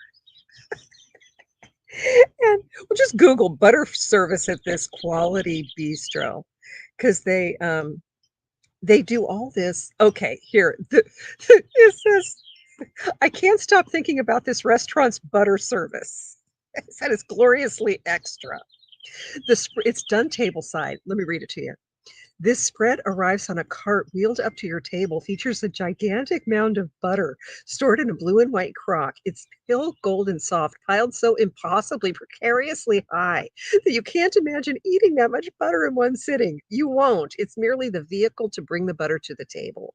And we'll just Google butter service at this quality bistro because they do all this. Okay, here it says I can't stop thinking about this restaurant's butter service. It said it's gloriously extra. It's done tableside. Let me read it to you. This spread arrives on a cart wheeled up to your table, features a gigantic mound of butter stored in a blue and white crock. It's pale golden soft, piled so impossibly precariously high that you can't imagine eating that much butter in one sitting. You won't. It's merely the vehicle to bring the butter to the table.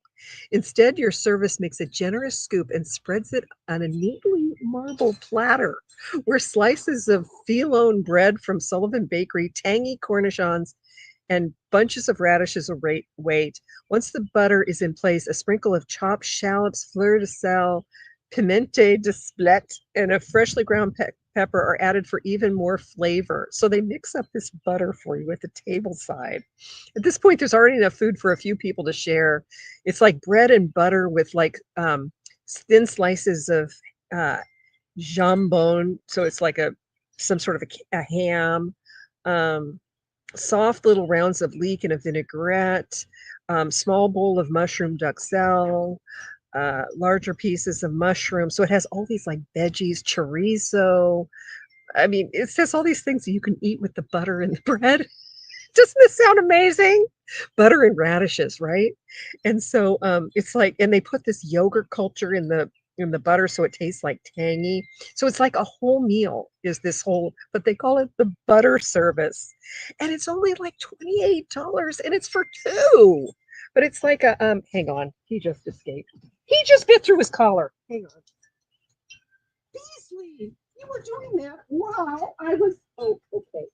Instead, your service makes a generous scoop and spreads it on a neatly marbled platter where slices of Filone bread from Sullivan Bakery, tangy cornichons, and bunches of radishes await. Once the butter is in place, a sprinkle of chopped shallots, fleur de sel, pimente de splet, and a freshly ground pepper are added for even more flavor. So they mix up this butter for you at the table side. At this point, there's already enough food for a few people to share. It's like bread and butter with like thin slices of uh, jambon. So it's like some sort of a ham. Um, Soft little rounds of leek and a vinaigrette, small bowl of mushroom duxelle, larger pieces of mushroom. So it has all these like veggies, chorizo. I mean, it says all these things that you can eat with the butter and the bread. Doesn't this sound amazing? Butter and radishes, right? And so it's like, and they put this yogurt culture in the butter so it tastes like tangy. So it's like a whole meal is this whole, but they call it the butter service. And it's only like $28 and it's for two. But it's like hang on, he just escaped. He just bit through his collar. Hang on. Beasley, you were doing that while I was okay.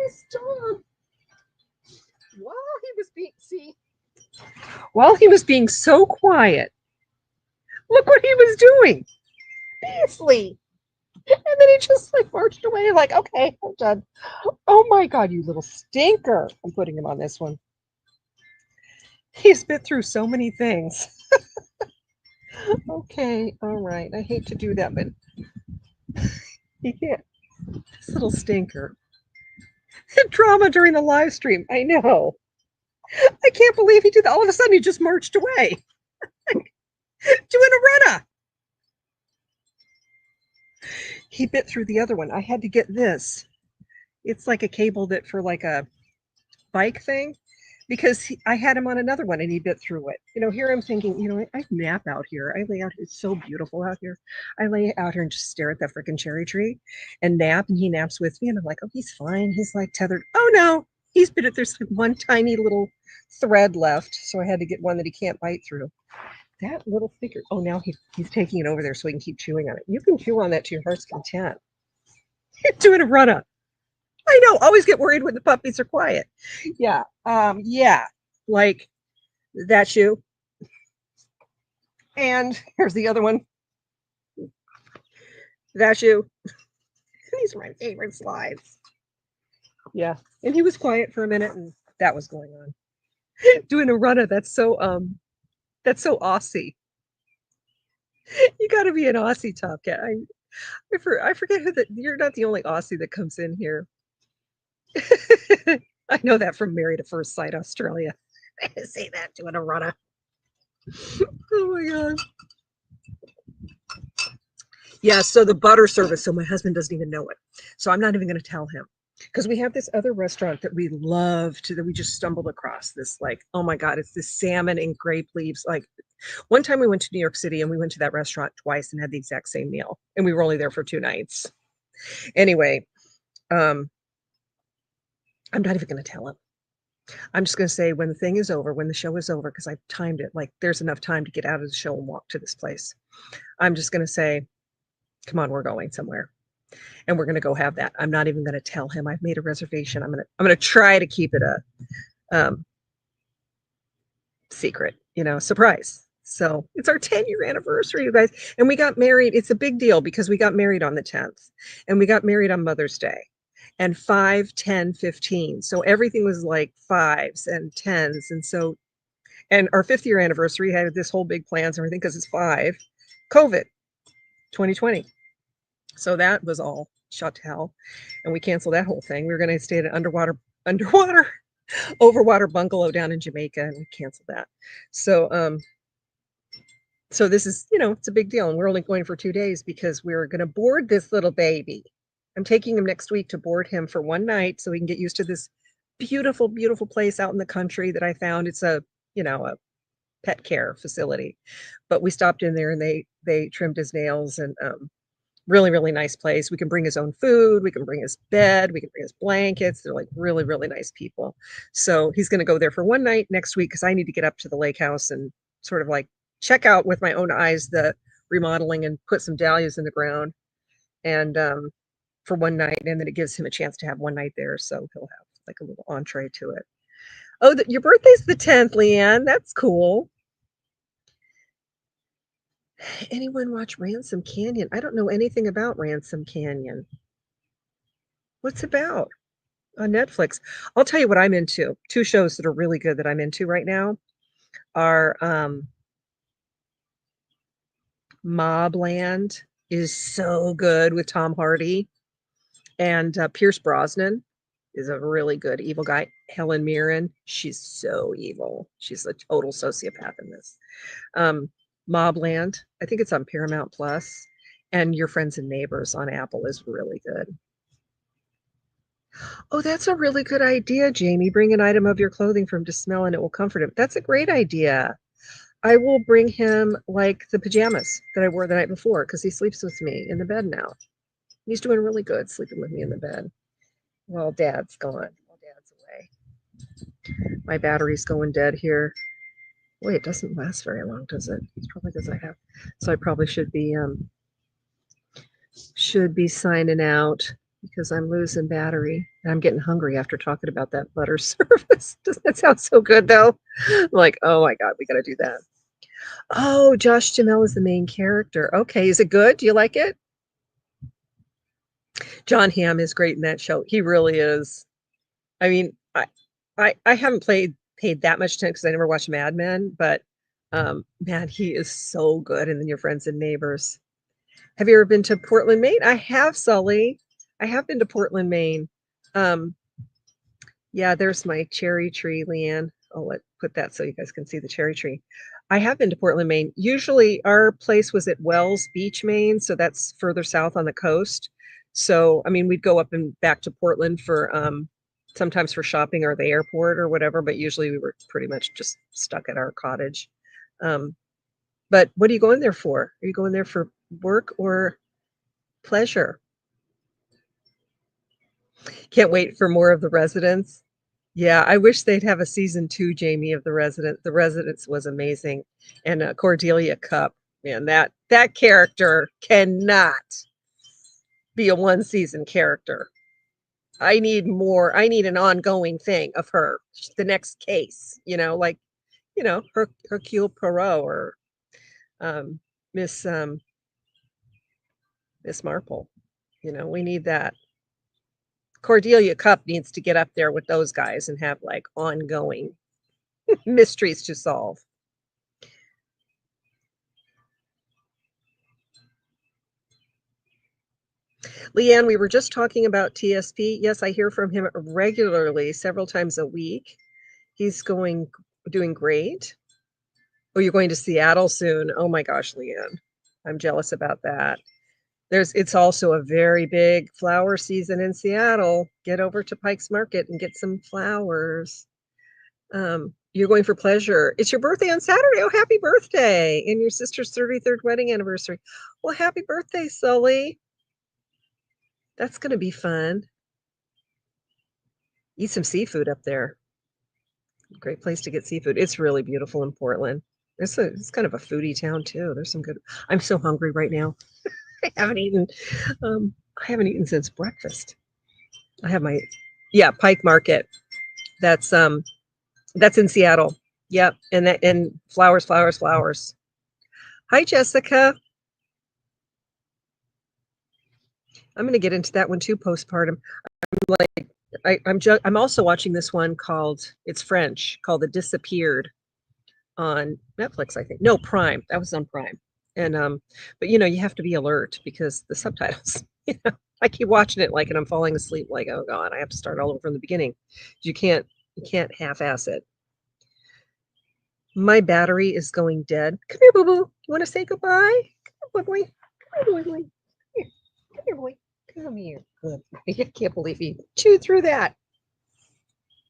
Stop. While he was being so quiet, look what he was doing. Beasley. And then he just like marched away, like, okay, I'm done. Oh my God, you little stinker. I'm putting him on this one. He's bit through so many things. Okay, all right. I hate to do that, but he can't. This little stinker. Drama during the live stream. I know. I can't believe he did that. All of a sudden, he just marched away. Doing a runner. He bit through the other one. I had to get this. It's like a cable that for like a bike thing because I had him on another one and he bit through it. Here I'm thinking, I nap out here. I lay out. It's so beautiful out here. I lay out here and just stare at that freaking cherry tree and nap, and he naps with me. And I'm like, oh, he's fine. He's like tethered. Oh no, he's bit it. There's one tiny little thread left, so I had to get one that he can't bite through. That little figure. Oh, now he's taking it over there so he can keep chewing on it. You can chew on that to your heart's content. You're doing a run up. I know. Always get worried when the puppies are quiet. Yeah. Yeah. Like that's you. And here's the other one. That's you. These are my favorite slides. Yeah. And he was quiet for a minute and that was going on. Doing a runner. That's so Aussie. You got to be an Aussie top cat. I forget you're not the only Aussie that comes in here. I know that from Married at First Sight, Australia. I say that doing a runner. Oh my God. Yeah, so the butter service, so my husband doesn't even know it. So I'm not even going to tell him. Because we have this other restaurant that we love to that we just stumbled across this like, oh my God, it's this salmon and grape leaves. Like one time we went to New York City and we went to that restaurant twice and had the exact same meal. And we were only there for 2 nights. Anyway, um, I'm not even going to tell him. I'm just going to say when the thing is over, when the show is over, because I've timed it, like there's enough time to get out of the show and walk to this place. I'm just going to say, come on, we're going somewhere. And we're going to go have that. I'm not even going to tell him I've made a reservation. I'm going to try to keep it a secret, surprise. So it's our 10-year anniversary, you guys. And we got married. It's a big deal because we got married on the 10th and we got married on Mother's Day and 5, 10, 15. So everything was like fives and tens. And our 5th-year anniversary had this whole big plans and everything because it's 5, COVID, 2020. So that was all shut to hell. And we canceled that whole thing. We were going to stay at an underwater overwater bungalow down in Jamaica and we canceled that. So this is, it's a big deal. And we're only going for 2 days because we're going to board this little baby. I'm taking him next week to board him for one night so he can get used to this beautiful, beautiful place out in the country that I found. It's a pet care facility, but we stopped in there and they trimmed his nails and, really, really nice place. We can bring his own food. We can bring his bed. We can bring his blankets. They're like really, really nice people. So he's going to go there for one night next week because I need to get up to the lake house and sort of like check out with my own eyes the remodeling and put some dahlias in the ground and for one night. And then it gives him a chance to have one night there. So he'll have like a little entree to it. Oh, your birthday's the 10th, Leanne. That's cool. Anyone watch Ransom Canyon? I don't know anything about Ransom Canyon. What's it about? On Netflix. I'll tell you what I'm into. 2 shows that are really good that I'm into right now are Mobland is so good with Tom Hardy and Pierce Brosnan is a really good evil guy. Helen Mirren, she's so evil. She's a total sociopath in this. Mobland, I think it's on Paramount Plus, and Your Friends and Neighbors on Apple is really good. Oh, that's a really good idea, Jamie. Bring an item of your clothing for him to smell and it will comfort him. That's a great idea. I will bring him like the pajamas that I wore the night before because he sleeps with me in the bed now. He's doing really good sleeping with me in the bed while Dad's gone, while Dad's away. My battery's going dead here. Wait, it doesn't last very long, does it? It's probably because I have. So I probably should be signing out because I'm losing battery and I'm getting hungry after talking about that butter service. Doesn't that sound so good though? I'm like, oh my God, we got to do that. Oh, Josh Jamel is the main character. Okay, is it good? Do you like it? John Hamm is great in that show. He really is. I mean, I haven't paid that much attention because I never watched Mad Men, but man, he is so good. And then Your Friends and Neighbors. Have you ever been to Portland, Maine? I have, Sully. I have been to Portland, Maine. Um, yeah, there's my cherry tree, Leanne. I'll put that so you guys can see the cherry tree. I have been to Portland, Maine. Usually our place was at Wells Beach, Maine, so that's further south on the coast. So, I mean, we'd go up and back to Portland for sometimes for shopping or the airport or whatever, but usually we were pretty much just stuck at our cottage. Um, but what are you going there for? Are you going there for work or pleasure? Can't wait for more of The Residents. Yeah, I wish they'd have a season 2, Jamie, of The Resident. The Residents was amazing. And Cordelia Cup, man, that character cannot be a one-season character. I need more. I need an ongoing thing of her. The next case, like, Hercule Poirot or um, Miss Miss Marple. We need that. Cordelia Cup needs to get up there with those guys and have like ongoing mysteries to solve. Leanne, we were just talking about TSP. Yes, I hear from him regularly, several times a week. He's doing great. Oh, you're going to Seattle soon. Oh my gosh, Leanne. I'm jealous about that. It's also a very big flower season in Seattle. Get over to Pike's Market and get some flowers. You're going for pleasure. It's your birthday on Saturday. Oh, happy birthday. And your sister's 33rd wedding anniversary. Well, happy birthday, Sully. That's going to be fun. Eat some seafood up there. Great place to get seafood. It's really beautiful in Portland. It's kind of a foodie town too. There's some good. I'm so hungry right now. I haven't eaten. I haven't eaten since breakfast. I have my, yeah, Pike Market. That's in Seattle. Yep, and flowers, flowers, flowers. Hi, Jessica. I'm gonna get into that one too. Postpartum. Like I'm also watching this one called, it's French, called The Disappeared on Netflix, I think. No, Prime. That was on Prime. And but you have to be alert because the subtitles, I keep watching it like and I'm falling asleep like, oh God, I have to start all over from the beginning. You can't half-ass it. My battery is going dead. Come here, boo-boo. You want to say goodbye? Come here, boy. Come here, boy. Here. Come here, boy. Come here. Good. I can't believe he chewed through that.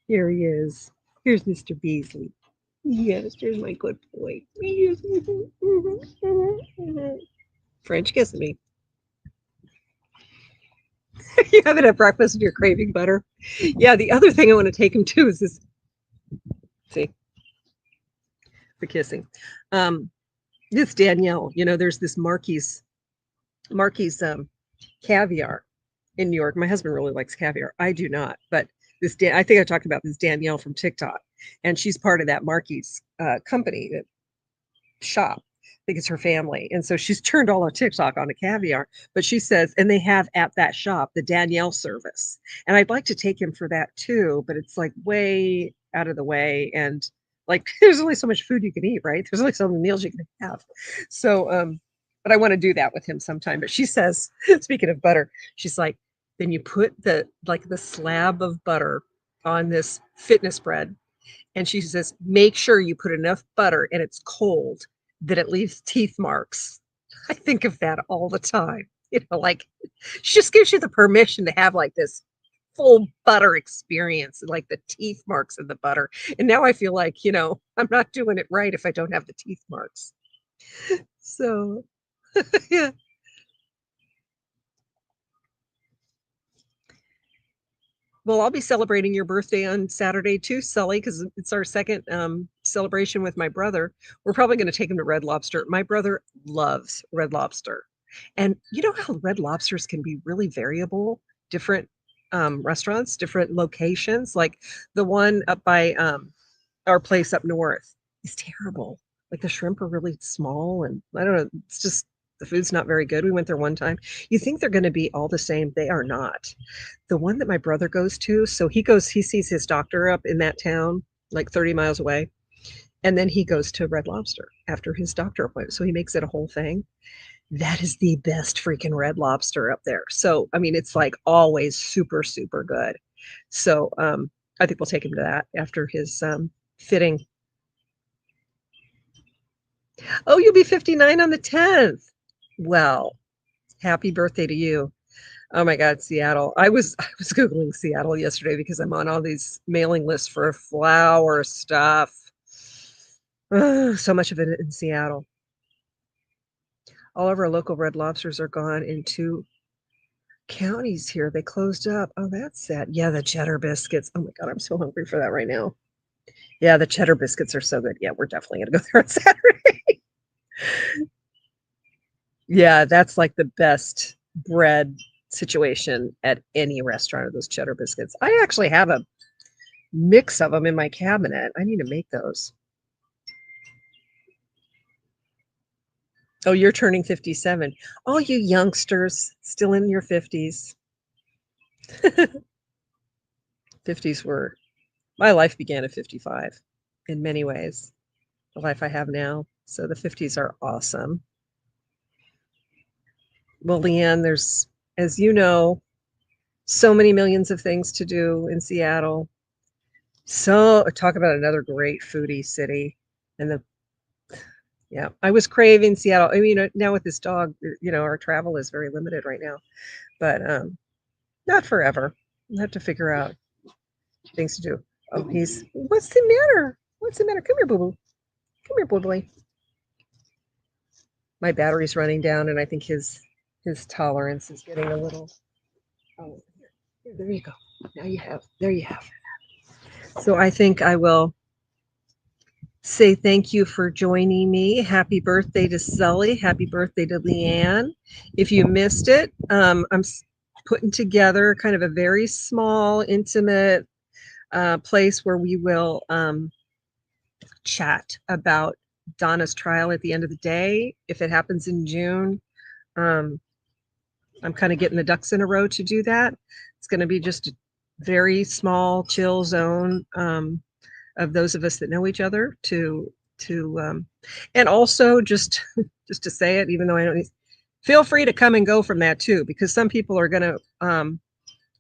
Here he is. Here's Mr. Beasley. Yes, there's my good boy. French kissing me. You have it at breakfast and you're craving butter. Yeah, the other thing I want to take him to is this. See, for kissing. This Danielle, there's this Marquis caviar in New York. My husband really likes caviar. I do not, but I think I talked about this Danielle from TikTok, and she's part of that Marquis company shop. I think it's her family, and so she's turned all her TikTok onto caviar. But she says, and they have at that shop the Danielle service, and I'd like to take him for that too, but it's like way out of the way, and like there's only so much food you can eat, right? There's only so many meals you can have. So but I want to do that with him sometime. But she says, speaking of butter, she's like, then you put the slab of butter on this fitness bread. And she says, make sure you put enough butter and it's cold that it leaves teeth marks. I think of that all the time. Like she just gives you the permission to have like this full butter experience, like the teeth marks of the butter. And now I feel like, I'm not doing it right if I don't have the teeth marks. So, yeah. Well, I'll be celebrating your birthday on Saturday too, Sully, because it's our second celebration with my brother. We're probably going to take him to Red Lobster. My brother loves Red Lobster. And you know how Red Lobsters can be really variable, different restaurants, different locations. Like the one up by our place up north is terrible. Like the shrimp are really small, and I don't know, it's just the food's not very good. We went there one time. You think they're going to be all the same. They are not. The one that my brother goes to, so he sees his doctor up in that town, like 30 miles away. And then he goes to Red Lobster after his doctor appointment. So he makes it a whole thing. That is the best freaking Red Lobster up there. So, I mean, it's like always super, super good. So, I think we'll take him to that after his fitting. Oh, you'll be 59 on the 10th. Well, happy birthday to you. Oh my God, Seattle. I was Googling Seattle yesterday because I'm on all these mailing lists for flower stuff. So much of it in Seattle. All of our local Red Lobsters are gone in 2 counties here. They closed up. Oh, that's sad. Yeah, the cheddar biscuits. Oh my God, I'm so hungry for that right now. Yeah, the cheddar biscuits are so good. Yeah, we're definitely gonna go there on Saturday. Yeah, that's like the best bread situation at any restaurant, of those cheddar biscuits. I actually have a mix of them in my cabinet. I need to make those. Oh, you're turning 57. All you youngsters still in your 50s. 50s were, my life began at 55 in many ways, the life I have now. So the 50s are awesome. Well, Leanne, there's, as you know, so many millions of things to do in Seattle. So talk about another great foodie city. And Yeah, I was craving Seattle. I mean, now with this dog, our travel is very limited right now, but not forever. We'll have to figure out things to do. Oh, what's the matter? What's the matter? Come here, boo boo. Come here, boy boy. My battery's running down, and I think his tolerance is getting a little. Oh, there you go. There you have. So I think I will say thank you for joining me. Happy birthday to Sully. Happy birthday to Leanne. If you missed it, I'm putting together kind of a very small, intimate place where we will chat about Donna's trial at the end of the day. If it happens in June, I'm kind of getting the ducks in a row to do that. It's going to be just a very small, chill zone of those of us that know each other and also just to say it, even though I don't feel free to come and go from that too, because some people are going to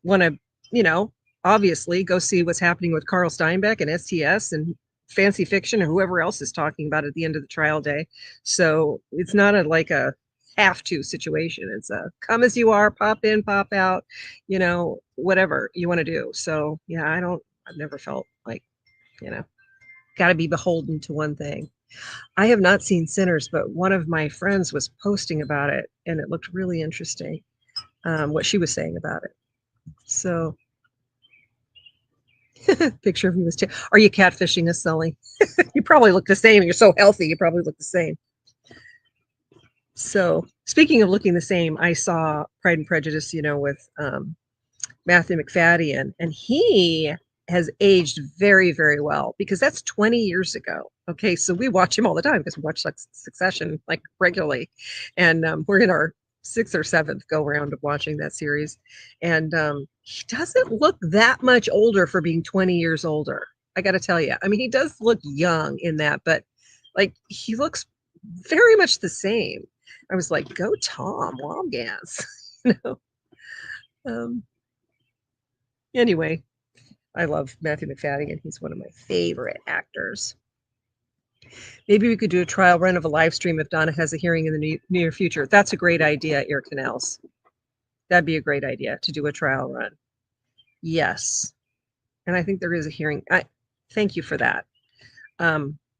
want to, obviously go see what's happening with Carl Steinbeck and STS and Fancy Fiction or whoever else is talking about at the end of the trial day. So it's not like a have to situation. It's a come as you are, pop in, pop out, whatever you want to do. So yeah, I've never felt like, got to be beholden to one thing. I have not seen Sinners, but one of my friends was posting about it, and it looked really interesting, what she was saying about it. So, picture of you was are you catfishing us, Sully? You probably look the same. You're so healthy. You probably look the same. So, speaking of looking the same, I saw Pride and Prejudice, with Matthew Macfadyen, and he has aged very, very well because that's 20 years ago. Okay, so we watch him all the time because we watch Succession like regularly, and we're in our 6th or 7th go round of watching that series, and he doesn't look that much older for being 20 years older. I got to tell you, I mean, he does look young in that, but like he looks very much the same. I was like, go Tom Wambgans, Anyway, I love Matthew Macfadyen. He's one of my favorite actors. Maybe we could do a trial run of a live stream if Donna has a hearing in the near future. That's a great idea, Air Canals. That'd be a great idea to do a trial run. Yes. And I think there is a hearing. Thank you for that.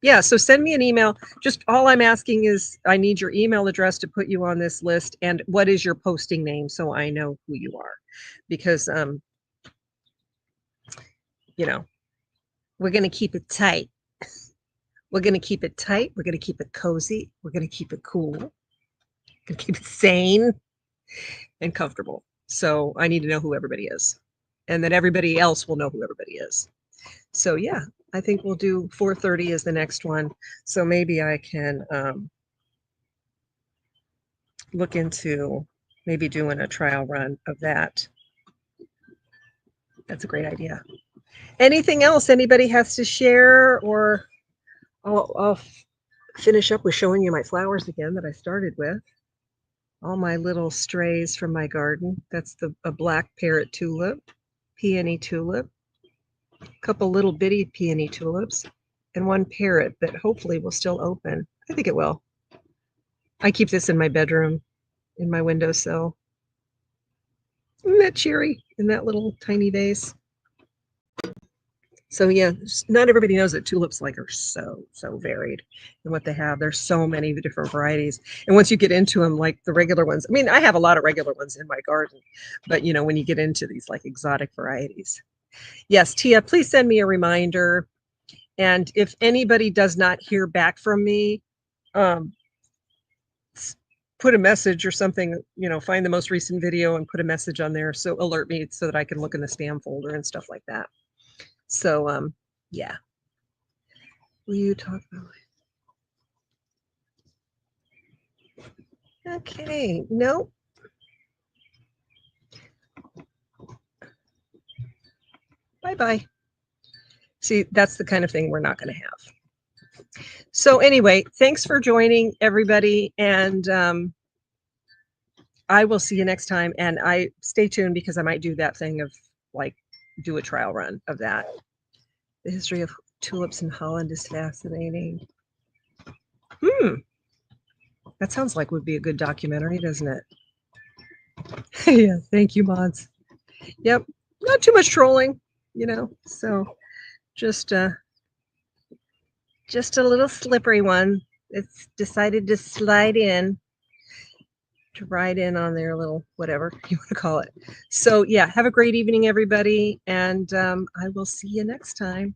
Yeah, so send me an email. Just all I'm asking is I need your email address to put you on this list, and what is your posting name so I know who you are. Because we're going to keep it tight. We're going to keep it tight. We're going to keep it cozy. We're going to keep it cool. We're going to keep it sane and comfortable. So I need to know who everybody is. And then everybody else will know who everybody is. So yeah, I think we'll do 4:30 as the next one. So maybe I can look into maybe doing a trial run of that. That's a great idea. Anything else anybody has to share, or I'll finish up with showing you my flowers again that I started with. All my little strays from my garden. That's a black parrot tulip, peony tulip, a couple little bitty peony tulips, and one parrot that hopefully will still open. I think it will. I keep this in my bedroom, in my windowsill. Isn't that cheery in that little tiny vase? So yeah, not everybody knows that tulips are so varied in what they have. There's so many different varieties, and once you get into them, like the regular ones, I mean, I have a lot of regular ones in my garden, but when you get into these exotic varieties, yes, Tia, please send me a reminder, and if anybody does not hear back from me, put a message or something, find the most recent video and put a message on there, so alert me so that I can look in the spam folder and stuff like that. So yeah. Will you talk about it? Okay, no. Bye-bye. See, that's the kind of thing we're not going to have. So anyway, thanks for joining, everybody, and I will see you next time. And stay tuned because I might do that thing of do a trial run of that. The history of tulips in Holland is fascinating. Hmm. That sounds like would be a good documentary, doesn't it? Yeah. Thank you, mods. Yep. Not too much trolling, so just uh just a little slippery one. It's decided to slide in, to ride in on their little whatever you want to call it. So yeah, have a great evening, everybody, and I will see you next time.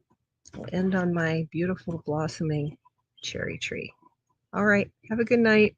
I'll end on my beautiful blossoming cherry tree. All right, have a good night.